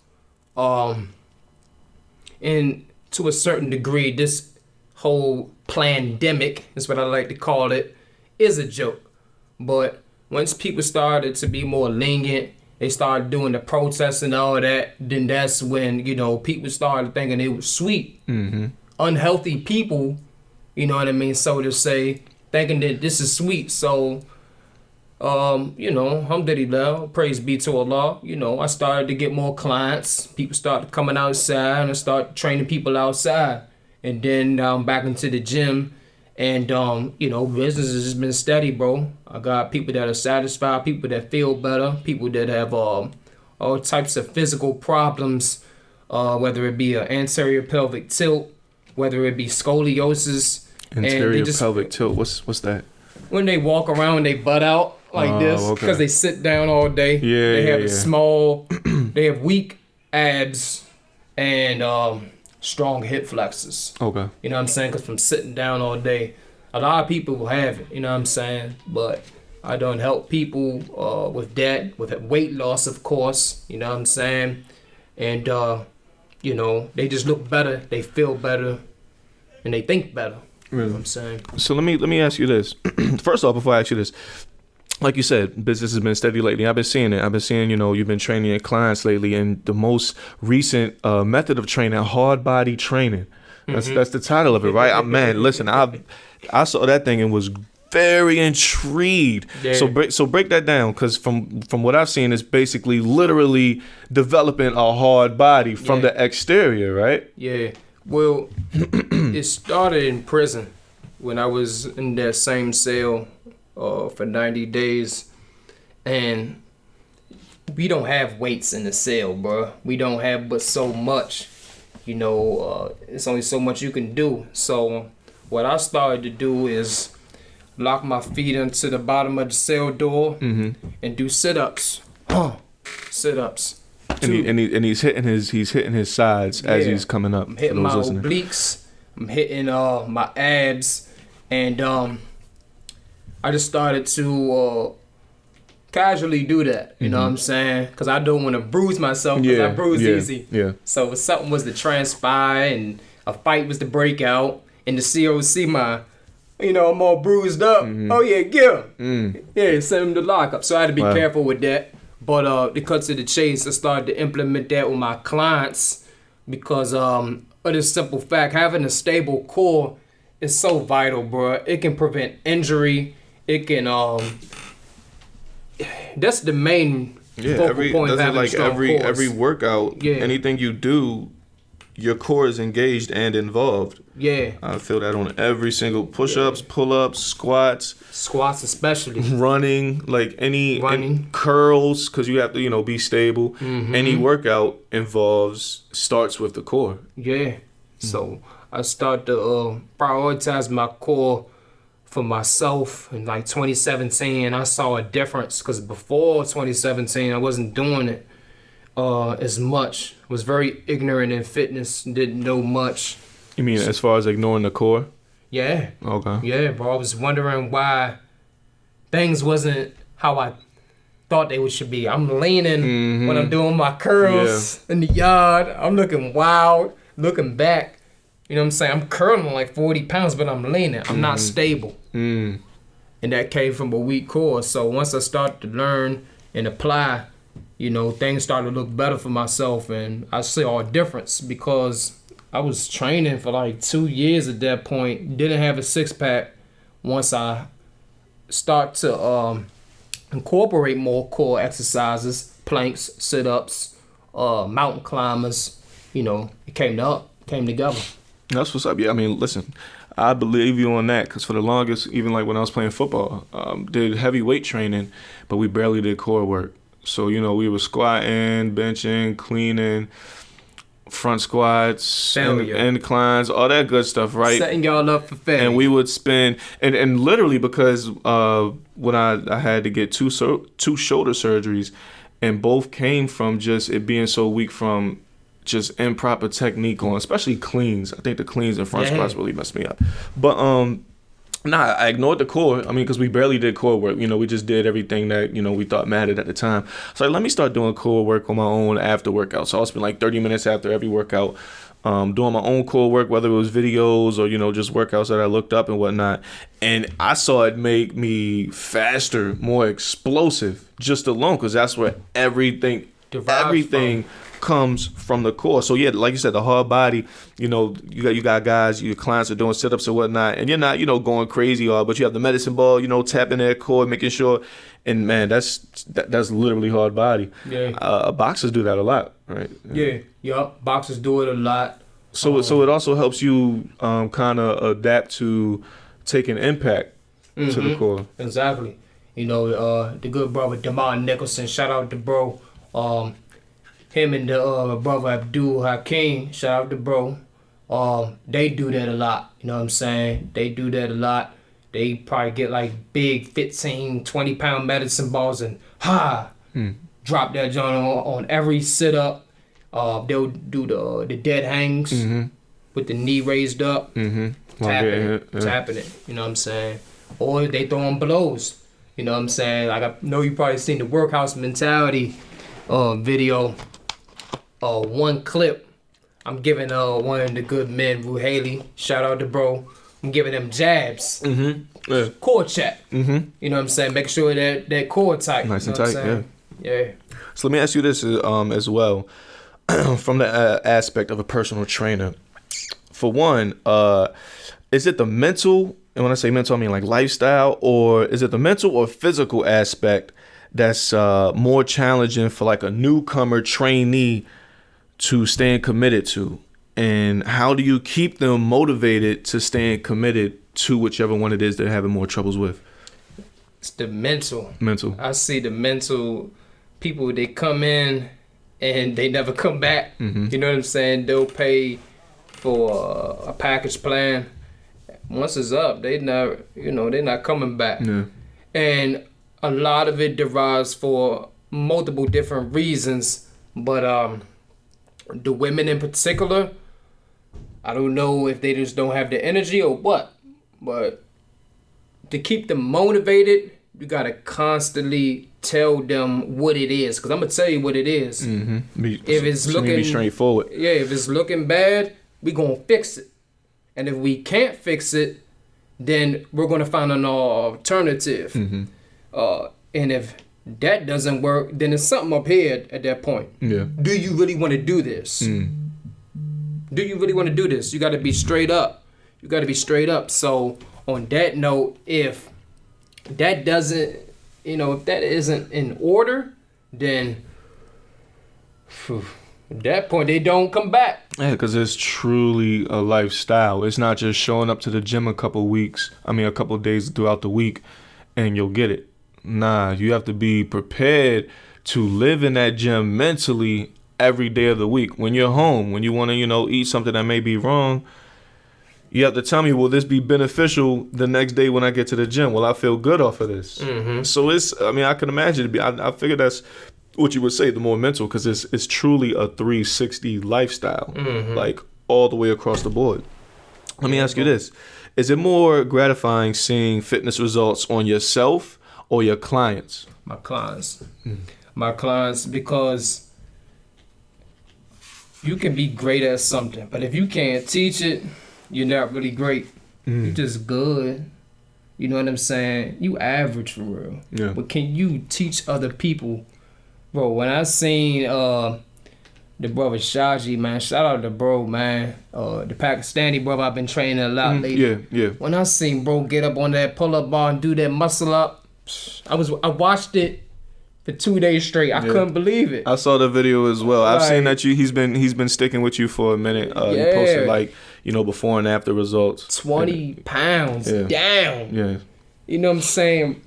and to a certain degree, this whole pandemic is what I like to call it, is a joke. But once people started to be more lenient, they started doing the protests and all that, then that's when, people started thinking it was sweet. Mm-hmm. Unhealthy people, you know what I mean, so to say, thinking that this is sweet. So, alhamdulillah, praise be to Allah, I started to get more clients. People started coming outside, and I started training people outside. And then back into the gym, and, business has been steady, bro. I got people that are satisfied, people that feel better, people that have all types of physical problems, whether it be an anterior pelvic tilt, whether it be scoliosis. Anterior pelvic tilt, what's that? When they walk around, they butt out like this because they sit down all day. Yeah, they have a small, they have weak abs and strong hip flexors. Okay. You know what I'm saying? Because from sitting down all day, a lot of people will have it. You know what I'm saying? But I don't help people with that, with weight loss, of course. You know what I'm saying? And they just look better, they feel better, and they think better. Really? You know what I'm saying? So let me ask you this. First off, before I ask you this, like you said, business has been steady lately. I've been seeing it. I've been seeing, you've been training your clients lately, and the most recent method of training, hard body training. That's the title of it, right? Man, listen, I saw that thing and was very intrigued. Yeah. So break that down, because from what I've seen, it's basically literally developing a hard body from the exterior, right? Yeah. Well, it started in prison when I was in that same cell for 90 days, and we don't have weights in the cell, bro. We don't have but so much. It's only so much you can do. So what I started to do is lock my feet into the bottom of the cell door, and do sit-ups. Sit-ups. And he's hitting his sides as he's coming up. I'm hitting my obliques. I'm hitting my abs, and I just started to casually do that. You know what I'm saying? Because I don't want to bruise myself. Because I bruise easy. Yeah. So if something was to transpire and a fight was to break out, and the CO see my, I'm all bruised up. Oh yeah, get him. Yeah, send him to lockup. So I had to be careful with that. But to cut to the chase, I started to implement that with my clients because of the simple fact, having a stable core is so vital, bro. It can prevent injury. It can that's the main focal point of having a strong core. Every workout, anything you do, your core is engaged and involved. Yeah. I feel that on every single push-ups, pull-ups, squats. Squats especially. Running, like any curls, because you have to, be stable. Any workout starts with the core. Yeah. So I start to prioritize my core for myself in like 2017. I saw a difference because before 2017, I wasn't doing it as much. Was very ignorant in fitness, didn't know much. You mean as far as ignoring the core? Yeah. Okay. Yeah, bro. I was wondering why things wasn't how I thought they should be. I'm leaning when I'm doing my curls in the yard. I'm looking wild, looking back. You know what I'm saying? I'm curling like 40 pounds, but I'm leaning. I'm not stable. And that came from a weak core. So once I started to learn and apply, things started to look better for myself. And I saw a difference because I was training for like 2 years at that point. Didn't have a six-pack. Once I start to incorporate more core exercises, planks, sit-ups, mountain climbers, it came together. That's what's up. Yeah, I mean, listen, I believe you on that because for the longest, even like when I was playing football, did heavy weight training, but we barely did core work. So, we were squatting, benching, cleaning, front squats, inclines, all that good stuff, right? Setting y'all up for failure. And we would spend, and literally because when I had to get two shoulder surgeries, and both came from just it being so weak from just improper technique on, especially cleans. I think the cleans and front squats really messed me up. But I ignored the core. I mean, because we barely did core work. We just did everything that, we thought mattered at the time. So let me start doing core work on my own after workout. So I'll spend like 30 minutes after every workout doing my own core work, whether it was videos or, just workouts that I looked up and whatnot. And I saw it make me faster, more explosive just alone because that's where everything comes from the core. So yeah, like you said, the hard body, you got guys, your clients are doing sit-ups and whatnot, and you're not, going crazy hard, but you have the medicine ball, tapping their core, making sure, and man, that's literally hard body. Yeah. Boxers do that a lot, right? Yeah. Boxers do it a lot. So it also helps you kind of adapt to taking impact to the core. Exactly. The good brother Demar Nicholson, shout out to bro. Him and the brother Abdul Hakim, shout out to bro. They do that a lot. You know what I'm saying? They do that a lot. They probably get like big 15, 20 pound medicine balls and drop that joint on every sit up. They'll do the dead hangs with the knee raised up, tapping it. You know what I'm saying? Or they throwing blows. You know what I'm saying? Like I know you probably seen the Workhouse Mentality video. One clip, I'm giving one of the good men, Ru Haley, shout out to bro. I'm giving them jabs, core check. You know what I'm saying? Making sure that core tight. Nice and tight, yeah. So let me ask you this as well, from the aspect of a personal trainer. For one, is it the mental, and when I say mental, I mean like lifestyle, or is it the mental or physical aspect that's more challenging for like a newcomer trainee to staying committed to? And how do you keep them motivated to staying committed to whichever one it is they're having more troubles with? It's the mental. I see the mental people, they come in and they never come back. You know what I'm saying? They'll pay for a package plan once it's up, they're not coming back. Yeah. And a lot of it derives for multiple different reasons, but the women in particular, I don't know if they just don't have the energy or what, but to keep them motivated, you gotta constantly tell them what it is. Because I'm gonna tell you what it is. If it's looking, be straightforward. Yeah, if it's looking bad, we gonna fix it. And if we can't fix it, then we're gonna find an alternative. And if that doesn't work, then it's something up here at that point. Yeah. Do you really want to do this? Do you really want to do this? You got to be straight up. You got to be straight up. So on that note, if that doesn't, if that isn't in order, then at that point they don't come back. Yeah, because it's truly a lifestyle. It's not just showing up to the gym a couple days throughout the week and you'll get it. Nah, you have to be prepared to live in that gym mentally every day of the week. When you're home, when you want to, eat something that may be wrong, you have to tell me, will this be beneficial the next day when I get to the gym? Will I feel good off of this? So I can imagine I figure that's what you would say, the more mental, because it's truly a 360 lifestyle, like all the way across the board. Let me ask you this. Is it more gratifying seeing fitness results on yourself or your clients? My clients. My clients, because you can be great at something, but if you can't teach it, you're not really great. You're just good. You know what I'm saying? You average for real. Yeah. But can you teach other people? Bro, when I seen the brother Shaji, man, shout out to bro, man. The Pakistani brother I've been training a lot lately. Yeah. When I seen bro get up on that pull-up bar and do that muscle up, I watched it for 2 days straight. I couldn't believe it. I saw the video as well. I've seen that he's been sticking with you for a minute. He posted before and after results. 20 pounds down. Yeah. You know what I'm saying?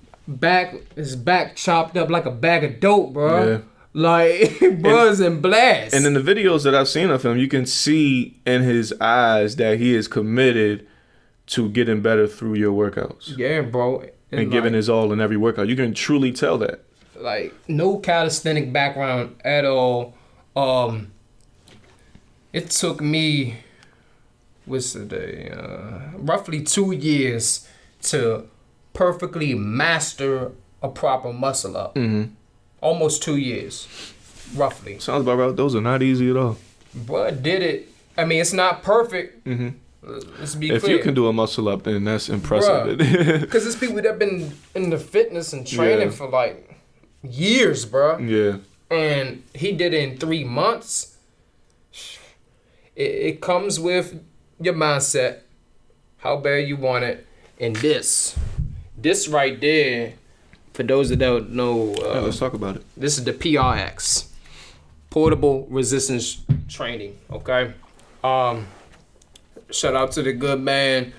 His back chopped up like a bag of dope, bro. Yeah. Like buzz and blast. And in the videos that I've seen of him, you can see in his eyes that he is committed to getting better through your workouts. Yeah, bro. And giving his all in every workout. You can truly tell that. Like no calisthenic background at all. It took me roughly 2 years to perfectly master a proper muscle up. Almost 2 years, roughly. Sounds about right. Those are not easy at all. But did it. I mean, it's not perfect. Let's be clear. If you can do a muscle up, then that's impressive. Because there's people that have been in the fitness and training for like years, bro. Yeah. And he did it in 3 months. It comes with your mindset, how bad you want it, and this right there, for those that don't know, let's talk about it. This is the PRX, Portable Resistance Training. Okay, shout out to the good man,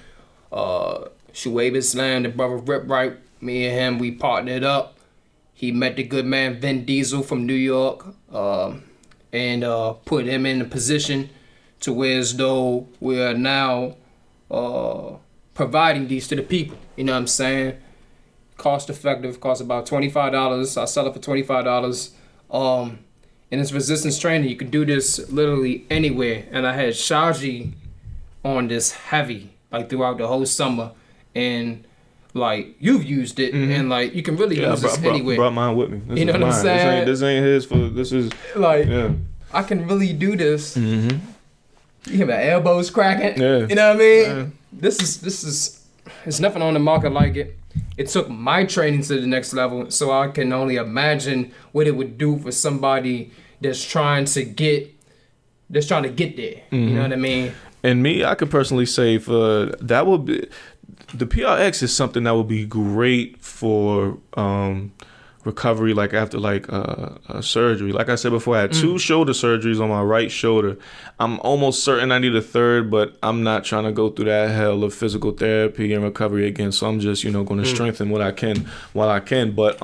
Shuaib Islam, the brother Rip Right. Me and him, we partnered up. He met the good man Vin Diesel from New York, and put him in a position to where as though we are now providing these to the people. You know what I'm saying? Cost effective, costs about $25. I sell it for $25. And it's resistance training. You can do this literally anywhere. And I had Shaji on this heavy, like throughout the whole summer. And like you've used it, and like you can really use this anywhere. Brought mine with me. You know what I'm saying? This ain't his. This is like I can really do this. You hear my elbows cracking. Yeah. You know what I mean? Yeah. This is. There's nothing on the market like it. It took my training to the next level, so I can only imagine what it would do for somebody that's trying to get there. You know what I mean? And me, I could personally say that would be the PRX is something that would be great for recovery, like after a surgery. Like I said before, I had 2 shoulder surgeries on my right shoulder. I'm almost certain I need a third, but I'm not trying to go through that hell of physical therapy and recovery again. So I'm just, going to strengthen what I can while I can. But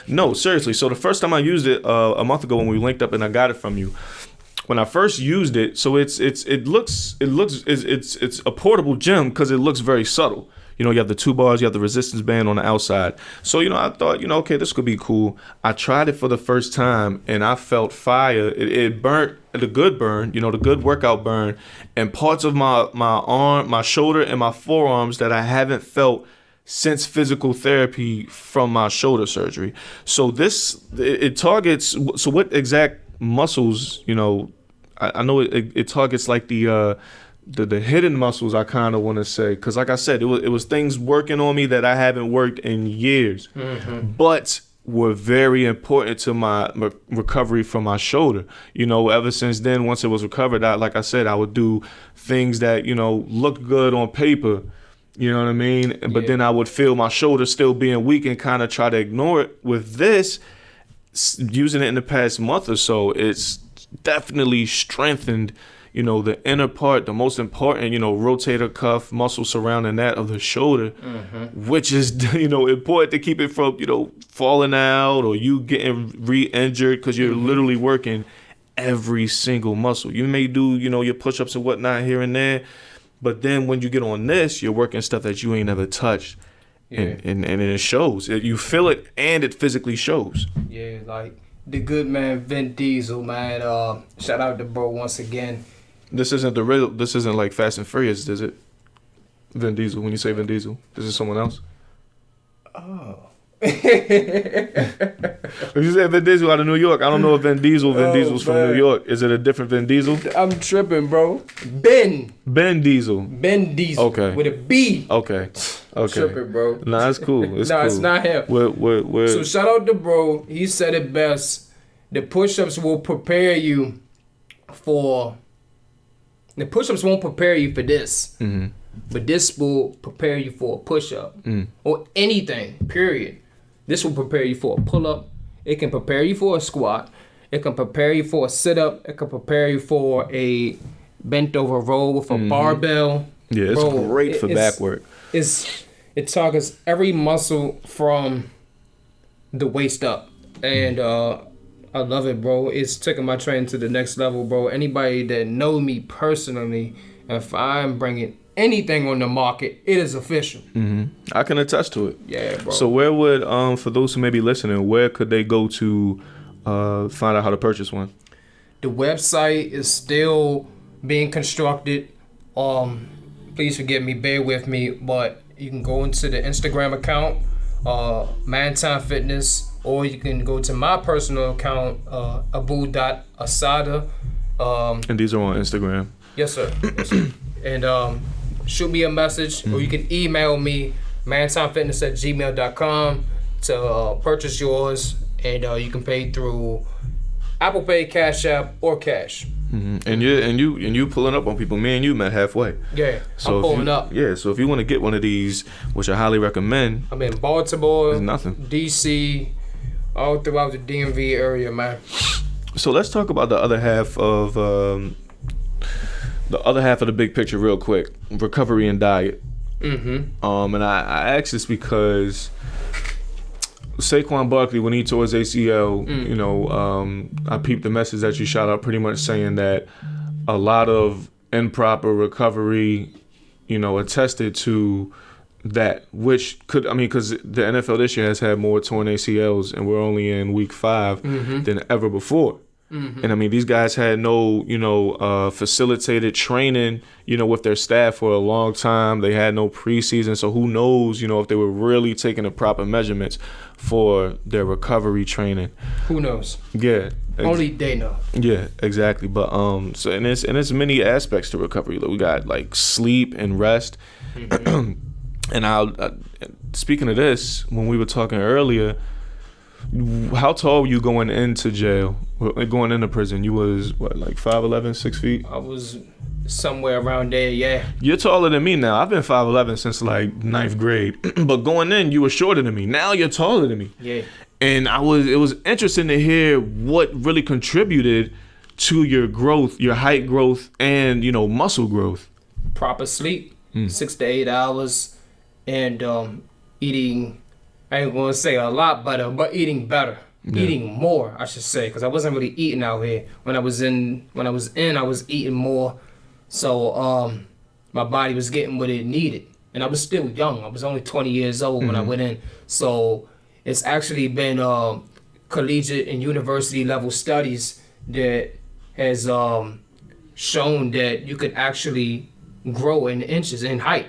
no, seriously. So the first time I used it a month ago when we linked up and I got it from you, when I first used it, so it's a portable gym because it looks very subtle. You know, you have the 2 bars, you have the resistance band on the outside. So, you know, I thought, you know, okay, this could be cool. I tried it for the first time and I felt fire. It burnt, the good burn, you know, the good workout burn, and parts of my arm, my shoulder, and my forearms that I haven't felt since physical therapy from my shoulder surgery. So it targets, so what exact muscles, you know, I know it targets like the hidden muscles, I kind of want to say, because like I said, it was things working on me that I haven't worked in years, but were very important to my recovery from my shoulder. You know, ever since then, once it was recovered, like I said, I would do things that, you know, looked good on paper. You know what I mean? But then I would feel my shoulder still being weak and kind of try to ignore it. With this, using it in the past month or so, it's definitely strengthened, you know, the inner part, the most important, you know, rotator cuff muscle surrounding that of the shoulder, which is, you know, important to keep it from, you know, falling out or you getting re-injured because you're literally working every single muscle. You may do, you know, your push-ups and whatnot here and there, but then when you get on this, you're working stuff that you ain't never touched. And it shows. You feel it and it physically shows. Yeah, like the good man Vin Diesel, man. Shout out to bro once again. This isn't like Fast and Furious, is it? Vin Diesel, when you say Vin Diesel, this is someone else? Oh. If you say Vin Diesel out of New York, I don't know if Vin Diesel's from New York. Is it a different Vin Diesel? I'm tripping, bro. Ben Diesel. Okay. With a B. Okay. Tripping, bro. Nah, that's cool. It's cool. It's not him. Where? So shout out to bro. He said it best. The push-ups will prepare you for... The push-ups won't prepare you for this. But this will prepare you for a push-up. Or anything, period. This will prepare you for a pull-up. It can prepare you for a squat. It can prepare you for a sit-up. It can prepare you for a bent-over row with a barbell. Yeah, it's great for back work. It targets every muscle from the waist up. And I love it, bro. It's taking my training to the next level, bro. Anybody that knows me personally, if I'm bringing anything on the market, it is official. I can attest to it. Yeah, bro. So where would, for those who may be listening, where could they go to find out how to purchase one? The website is still being constructed. Please forgive me, bear with me, but you can go into the Instagram account, Man Time Fitness, or you can go to my personal account, abu.asada. And these are on Instagram. Yes, sir. And shoot me a message, or you can email me, mantimefitness@gmail.com, to purchase yours, and you can pay through Apple Pay, Cash App, or cash. And you pulling up on people. Me and you met halfway. Yeah, so I'm pulling up. Yeah, so if you want to get one of these, which I highly recommend. I'm in Baltimore, nothing. DC, all throughout the DMV area, man. So let's talk about the other half of the big picture real quick: recovery and diet. And I ask this because Saquon Barkley, when he tore his ACL, you know, I peeped the message that you shot out, pretty much saying that a lot of improper recovery, you know, attested to that, which could, I mean, because the NFL this year has had more torn ACLs, and we're only in week 5 than ever before. And I mean, these guys had no, you know, facilitated training, you know, with their staff for a long time. They had no preseason. So who knows, you know, if they were really taking the proper measurements for their recovery training. Who knows? Yeah. Only they know. Yeah, exactly. But so and it's many aspects to recovery. We got like sleep and rest. And speaking of this, when we were talking earlier, how tall were you going into jail, going into prison? You was what, like 5'11", 6 feet? I was somewhere around there, yeah. You're taller than me now. I've been 5'11" since like 9th grade. But going in, you were shorter than me. Now you're taller than me. Yeah. And it was interesting to hear what really contributed to your growth, your height growth, and, you know, muscle growth. Proper sleep, 6 to 8 hours, and eating, I ain't gonna say a lot better, but eating better. eating more, I should say, because I wasn't really eating out here. When I was in, I was eating more. So my body was getting what it needed. And I was still young. I was only 20 years old when I went in. So it's actually been collegiate and university level studies that has shown that you could actually grow in inches in height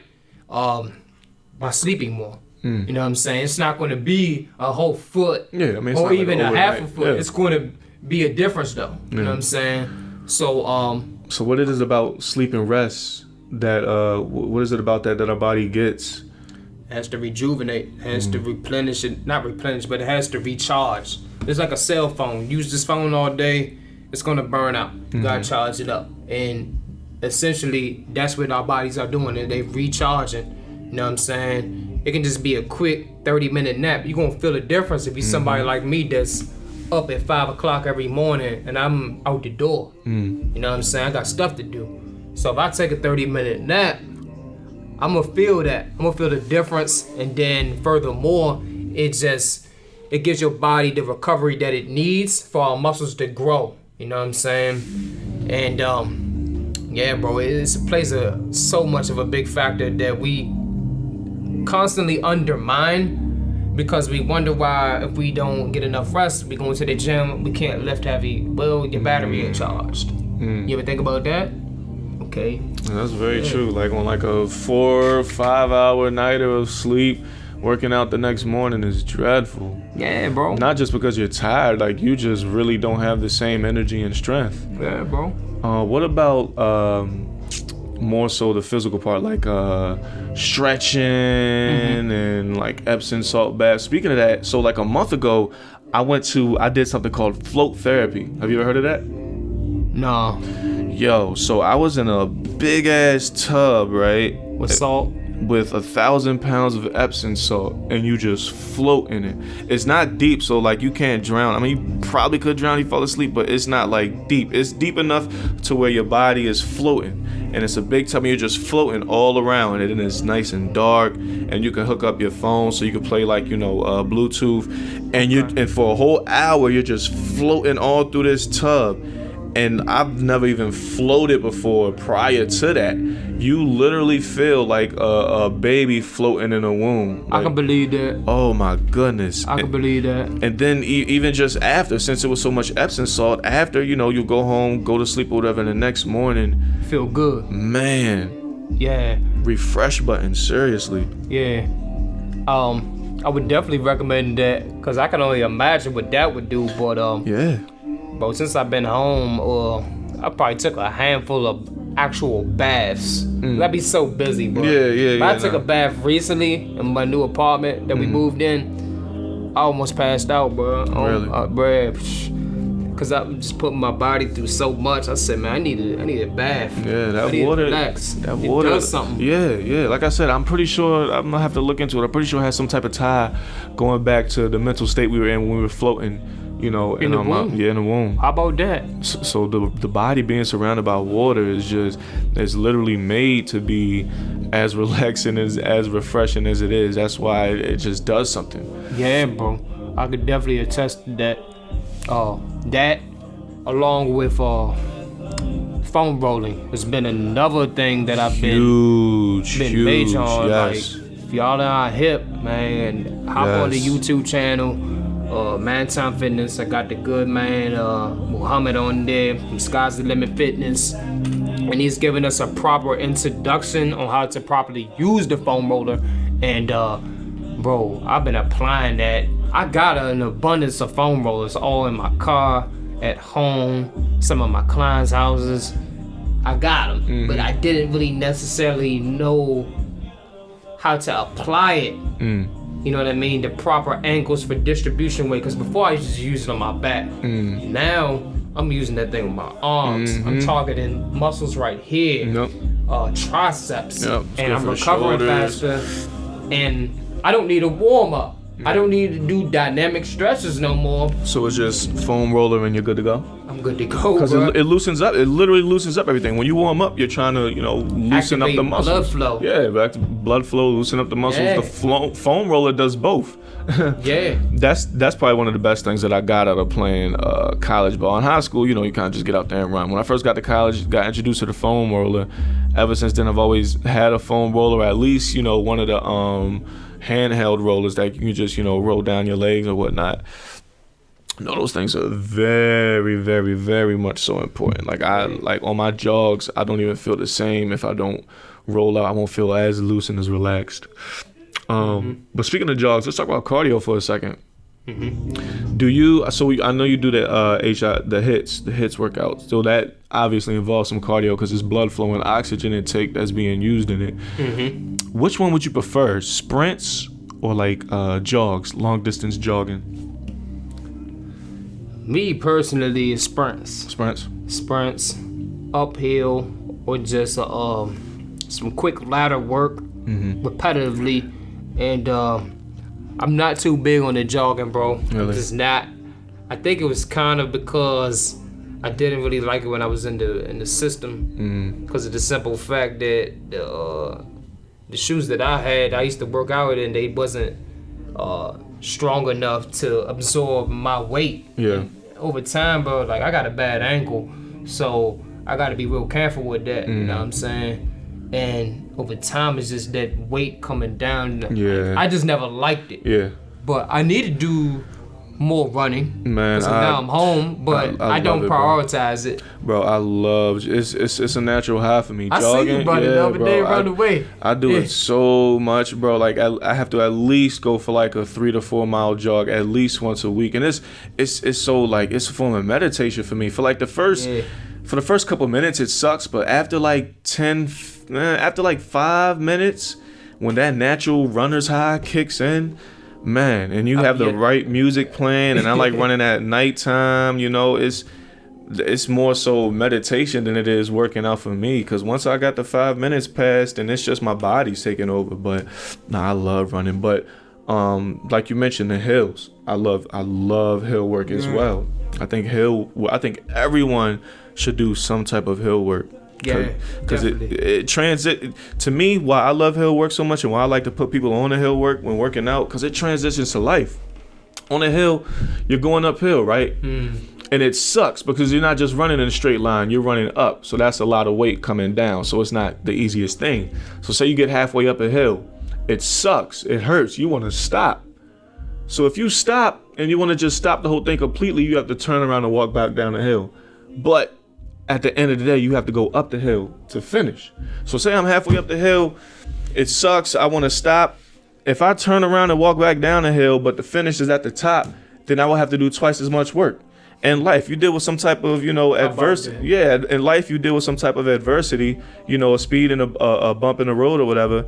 by sleeping more. You know what I'm saying? It's not going to be a whole foot or even a half a foot. Yeah. It's going to be a difference though. You know what I'm saying? So so what is it about sleep and rest that what is it about that our body gets? It has to rejuvenate, has to replenish it, not replenish, but it has to recharge. It's like a cell phone. Use this phone all day, it's gonna burn out. You gotta charge it up. And essentially that's what our bodies are doing. They're recharging. You know what I'm saying? It can just be a quick 30-minute nap. You're gonna feel a difference if you're somebody like me that's up at 5 o'clock every morning and I'm out the door. You know what I'm saying? I got stuff to do. So if I take a 30-minute nap, I'm gonna feel that. I'm gonna feel the difference. And then furthermore, it gives your body the recovery that it needs for our muscles to grow. You know what I'm saying? And yeah, bro, it plays so much of a big factor that we constantly undermine because we wonder why if we don't get enough rest, we go to the gym, we can't lift heavy. Well, your battery ain't charged. You ever think about that? Okay. That's very true. Like on like a 4 or 5 hour night of sleep, working out the next morning is dreadful. Yeah, bro. Not just because you're tired, like you just really don't have the same energy and strength. Yeah, bro. What about more so the physical part, like stretching and like Epsom salt baths? Speaking of that, so like a month ago, I did something called float therapy. Have you ever heard of that? No. Yo, so I was in a big ass tub, right? With salt? With 1,000 pounds of Epsom salt, and you just float in it. It's not deep, so like you can't drown. I mean, you probably could drown if you fall asleep, but it's not like deep. It's deep enough to where your body is floating, and it's a big tub, and you're just floating all around, and it's nice and dark, and you can hook up your phone so you can play like Bluetooth, and for a whole hour you're just floating all through this tub. And I've never even floated before prior to that. You literally feel like a baby floating in a womb. Like, I can believe that. Oh my goodness. I can believe that. And then even just after, since it was so much Epsom salt, after, you go home, go to sleep or whatever, and the next morning. Feel good. Man. Yeah. Refresh button, seriously. Yeah. I would definitely recommend that because I can only imagine what that would do, but yeah. But since I've been home, I probably took a handful of actual baths. I'd be so busy, bro. Yeah. I took a bath recently in my new apartment that we moved in. I almost passed out, bro. Really? Because I'm just putting my body through so much. I said, man, I need a bath. Yeah, that I need water. To relax. That it water does something. Yeah. Like I said, I'm pretty sure I'm gonna have to look into it. I'm pretty sure it has some type of tie going back to the mental state we were in when we were floating. In the womb. Yeah, in the womb. How about that? So the body being surrounded by water is literally made to be as relaxing as refreshing as it is. That's why it just does something. Yeah, bro. I could definitely attest to that. That along with foam rolling has been another thing that I've been major on. Yes. Like if y'all are hip, man, hop on the YouTube channel. Man Time Fitness. I got the good man Muhammad on there from Sky's the Limit Fitness, and he's giving us a proper introduction on how to properly use the foam roller. And bro, I've been applying that. I got an abundance of foam rollers all in my car, at home, some of my clients' houses. I got them, but I didn't really necessarily know how to apply it. You know what I mean? The proper angles for distribution weight. Because before I used to use it on my back. Now I'm using that thing with my arms. I'm targeting muscles right here. Triceps. And I'm recovering faster. And I don't need a warm up. I don't need to do dynamic stretches no more. So it's just foam roller and you're good to go? I'm I'm good to go. Because it loosens up. It literally loosens up everything. When you warm up, you're trying to, loosen up the muscles. Blood flow. Yeah, back to blood flow, loosen up the muscles. Yeah. The foam roller does both. Yeah. That's probably one of the best things that I got out of playing college ball. In high school, you kind of just get out there and run. When I first got to college, got introduced to the foam roller. Ever since then, I've always had a foam roller, at least, one of the handheld rollers that you can just, roll down your legs or whatnot. No, those things are very, very, very much so important. Like on my jogs, I don't even feel the same if I don't roll out. I won't feel as loose and as relaxed. But speaking of jogs, let's talk about cardio for a second. Do you? So I know you do the hits workout. So that obviously involves some cardio because it's blood flow and oxygen intake that's being used in it. Which one would you prefer, sprints or like jogs, long distance jogging? Me personally, is sprints. Sprints, uphill, or just some quick ladder work repetitively. And I'm not too big on the jogging, bro. Really? I'm just not. I think it was kind of because I didn't really like it when I was in the system, because of the simple fact that the shoes that I had, I used to work out in, they wasn't strong enough to absorb my weight. Yeah. Over time, bro, like I got a bad ankle, so I got to be real careful with that. You know what I'm saying? And over time, it's just that weight coming down. Yeah. I just never liked it. Yeah. But I need to do more running. Man, so now I'm home, but I don't prioritize it. Bro, I love it's a natural high for me. I jogging, see you, buddy, the other day run away. I do it so much, bro. Like I have to at least go for like a 3 to 4 mile jog at least once a week, and it's so like it's a form of meditation for me. For like the first couple minutes, it sucks, but after like 5 minutes, when that natural runner's high kicks in. Man, and you have the right music playing, and I like running at nighttime. It's more so meditation than it is working out for me. Because once I got the 5 minutes passed, and it's just my body's taking over. But I love running. But like you mentioned, the hills. I love hill work as well. I think everyone should do some type of hill work. Yeah, because it to me, why I love hill work so much and why I like to put people on the hill work when working out, because it transitions to life. On a hill, you're going uphill, right? And it sucks because you're not just running in a straight line, you're running up. So that's a lot of weight coming down. So it's not the easiest thing. So say you get halfway up a hill, it sucks, it hurts, you want to stop. So if you stop and you want to just stop the whole thing completely, you have to turn around and walk back down the hill. But at the end of the day, you have to go up the hill to finish. So say I'm halfway up the hill, it sucks, I want to stop. If I turn around and walk back down the hill, but the finish is at the top, then I will have to do twice as much work. In life, you deal with some type of, adversity. Yeah, in life, you deal with some type of adversity, a speed and a bump in the road or whatever,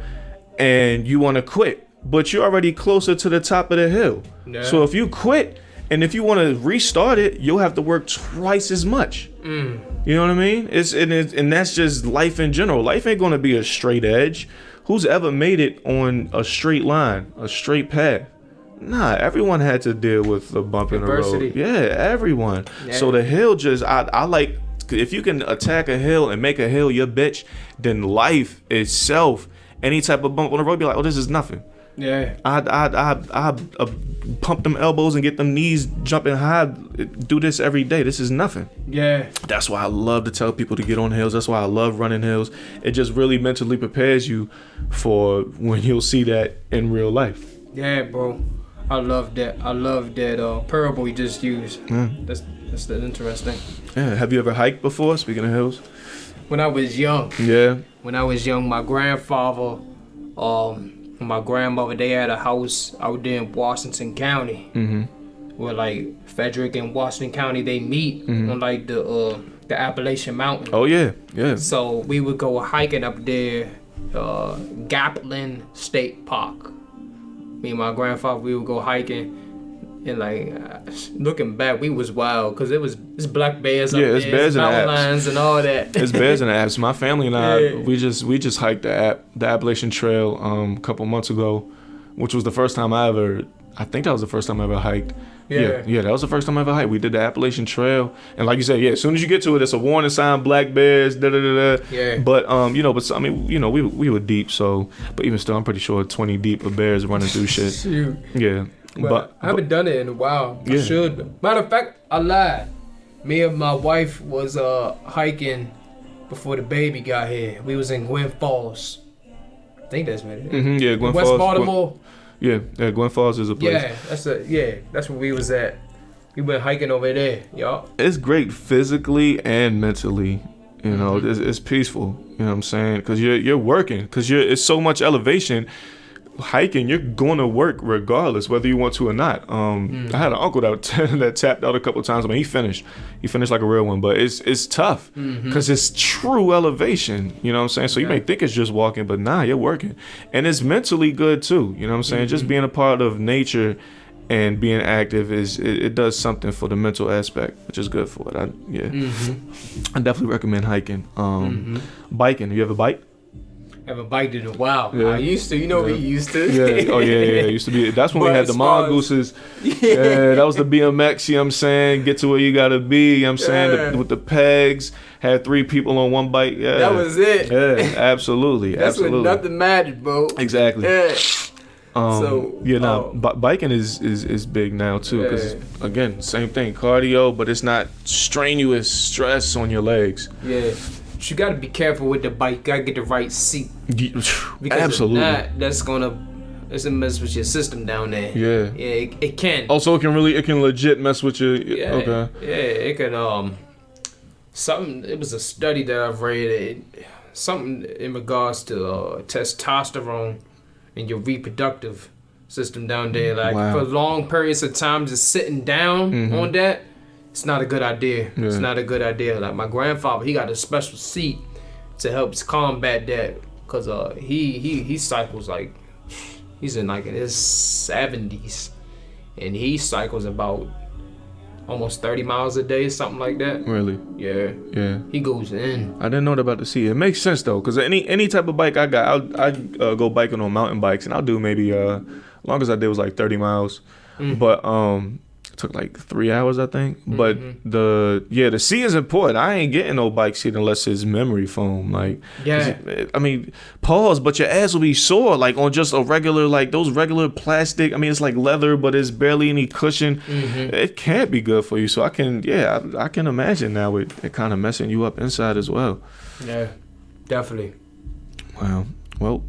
and you want to quit, but you're already closer to the top of the hill. Yeah. So if you quit, and if you want to restart it, you'll have to work twice as much. You know what I mean? And that's just life in general. Life ain't going to be a straight edge. Who's ever made it on a straight line, a straight path? Nah, everyone had to deal with a bump in the road. Yeah, everyone. Yeah. So the hill I like, if you can attack a hill and make a hill your bitch, then life itself, any type of bump on the road, be like, oh, this is nothing. Yeah, I pump them elbows and get them knees jumping high. Do this every day. This is nothing. Yeah, that's why I love to tell people to get on hills. That's why I love running hills. It just really mentally prepares you for when you'll see that in real life. Yeah, bro, I love that. Parable you just used. That's interesting. Yeah, have you ever hiked before? Speaking of hills, when I was young. Yeah, when I was young, my grandfather, my grandmother, they had a house out there in Washington County, where like Frederick and Washington County, they meet on like the Appalachian Mountain. Oh yeah, yeah. So we would go hiking up there, Gaplin State Park. Me and my grandfather, we would go hiking, and like looking back, we was wild because it's black bears up there, bears and mountain lions and all that. It's bears in the Alps. My family and I, we just hiked the Appalachian Trail a couple months ago, which was the first time I ever I think that was the first time I ever hiked. Yeah, that was the first time I ever hiked. We did the Appalachian Trail, and like you said, as soon as you get to it, it's a warning sign: black bears. Yeah. But I mean, we were deep, so. But even still, I'm pretty sure 20 deep of bears running through shit. Shoot. Yeah. But I haven't done it in a while. Yeah. I should. Matter of fact, I lied. Me and my wife was hiking before the baby got here. We was in Gwen Falls. I think that's what it is. Yeah, Gwen West Falls. Baltimore. Gwen Falls is a place. Yeah, that's where we was at. We went hiking over there, y'all. It's great physically and mentally. You know, it's peaceful. You know what I'm saying? Because you're working. Because it's so much elevation. Hiking, you're going to work regardless whether you want to or not. I had an uncle that tapped out a couple times. I mean, he finished like a real one, but it's tough because it's true elevation. You know what I'm saying? So you may think it's just walking, but nah, you're working, and it's mentally good too. You know what I'm saying? Just being a part of nature and being active it does something for the mental aspect, which is good for it. I definitely recommend hiking. Biking. Have you ever biked? Haven't biked in a while. Yeah. I used to. You know, we used to. Yeah. Oh, yeah. It used to be. That's when we had the mongooses. Yeah, that was the BMX, you know what I'm saying? Get to where you got to be, you know what I'm saying? With the pegs. Had 3 people on one bike. Yeah. That was it. Yeah, absolutely. That's when nothing mattered, bro. Exactly. Yeah. Biking is big now, too. Because, again, same thing. Cardio, but it's not strenuous stress on your legs. Yeah. You gotta be careful with the bike. You gotta get the right seat. Because absolutely. If not, it's gonna mess with your system down there. Yeah. Yeah, it can. Also, it can legit mess with your. Yeah. Okay. Yeah, it can. It was a study that I've read. Something in regards to testosterone in your reproductive system down there. Like for long periods of time, just sitting down on that. It's not a good idea. Yeah. It's not a good idea. Like my grandfather, he got a special seat to help combat that, cause he cycles like he's in his 70s, and he cycles about almost 30 miles a day, something like that. Really? Yeah. Yeah. He goes in. I didn't know about the seat. It makes sense though, cause any type of bike I got, I go biking on mountain bikes, and I'll do maybe longest I did was like 30 miles, but it took like 3 hours, I think. But the seat is important. I ain't getting no bike seat unless it's memory foam. Like, I mean, pause, but your ass will be sore, like on just a regular, like those regular plastic. I mean, it's like leather, but it's barely any cushion. It can't be good for you. So I can imagine now it kind of messing you up inside as well. Yeah, definitely. Wow. Well,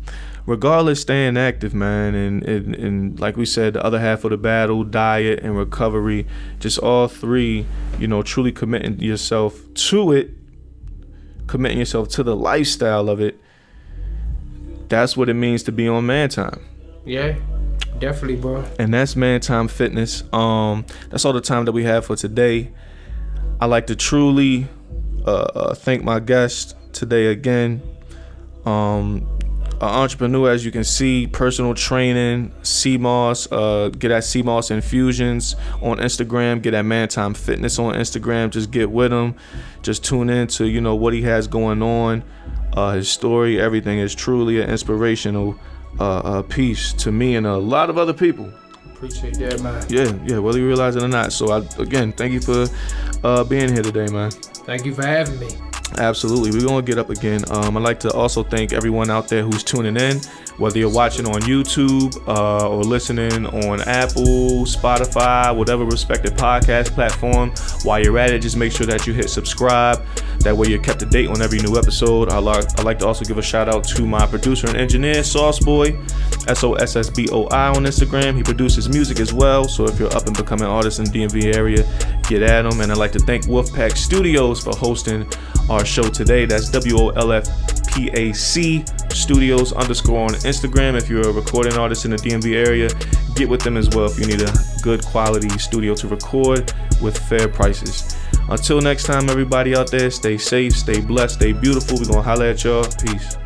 regardless, staying active, man, and like we said, the other half of the battle, diet and recovery, just all 3, truly committing yourself to it, committing yourself to the lifestyle of it. That's what it means to be on Man Time. Yeah, definitely, bro. And that's Man Time Fitness. That's all the time that we have for today. I like to truly thank my guest today again. Entrepreneur, as you can see, personal training, CMOS, get at CMOS Infusions on Instagram, get at Man Time Fitness on Instagram. Just get with him, just tune in to what he has going on, his story. Everything is truly an inspirational piece to me and a lot of other people. Appreciate that, man. Yeah, whether you realize it or not. So again, thank you for being here today, man. Thank you for having me. Absolutely. We're going to get up again. I'd like to also thank everyone out there who's tuning in, whether you're watching on YouTube or listening on Apple, Spotify, whatever respective podcast platform. While you're at it, just make sure that you hit subscribe. That way you're kept to date on every new episode. I'd like to also give a shout out to my producer and engineer, Sauce Boy, SOSSBOI on Instagram. He produces music as well. So if you're up and becoming an artist in the DMV area, get at him. And I'd like to thank Wolfpack Studios for hosting our show today. That's WOLFPAC Studios _ on Instagram. If you're a recording artist in the DMV area, get with them as well if you need a good quality studio to record with fair prices. Until next time, everybody out there, stay safe, stay blessed, stay beautiful. We're gonna holler at y'all. Peace.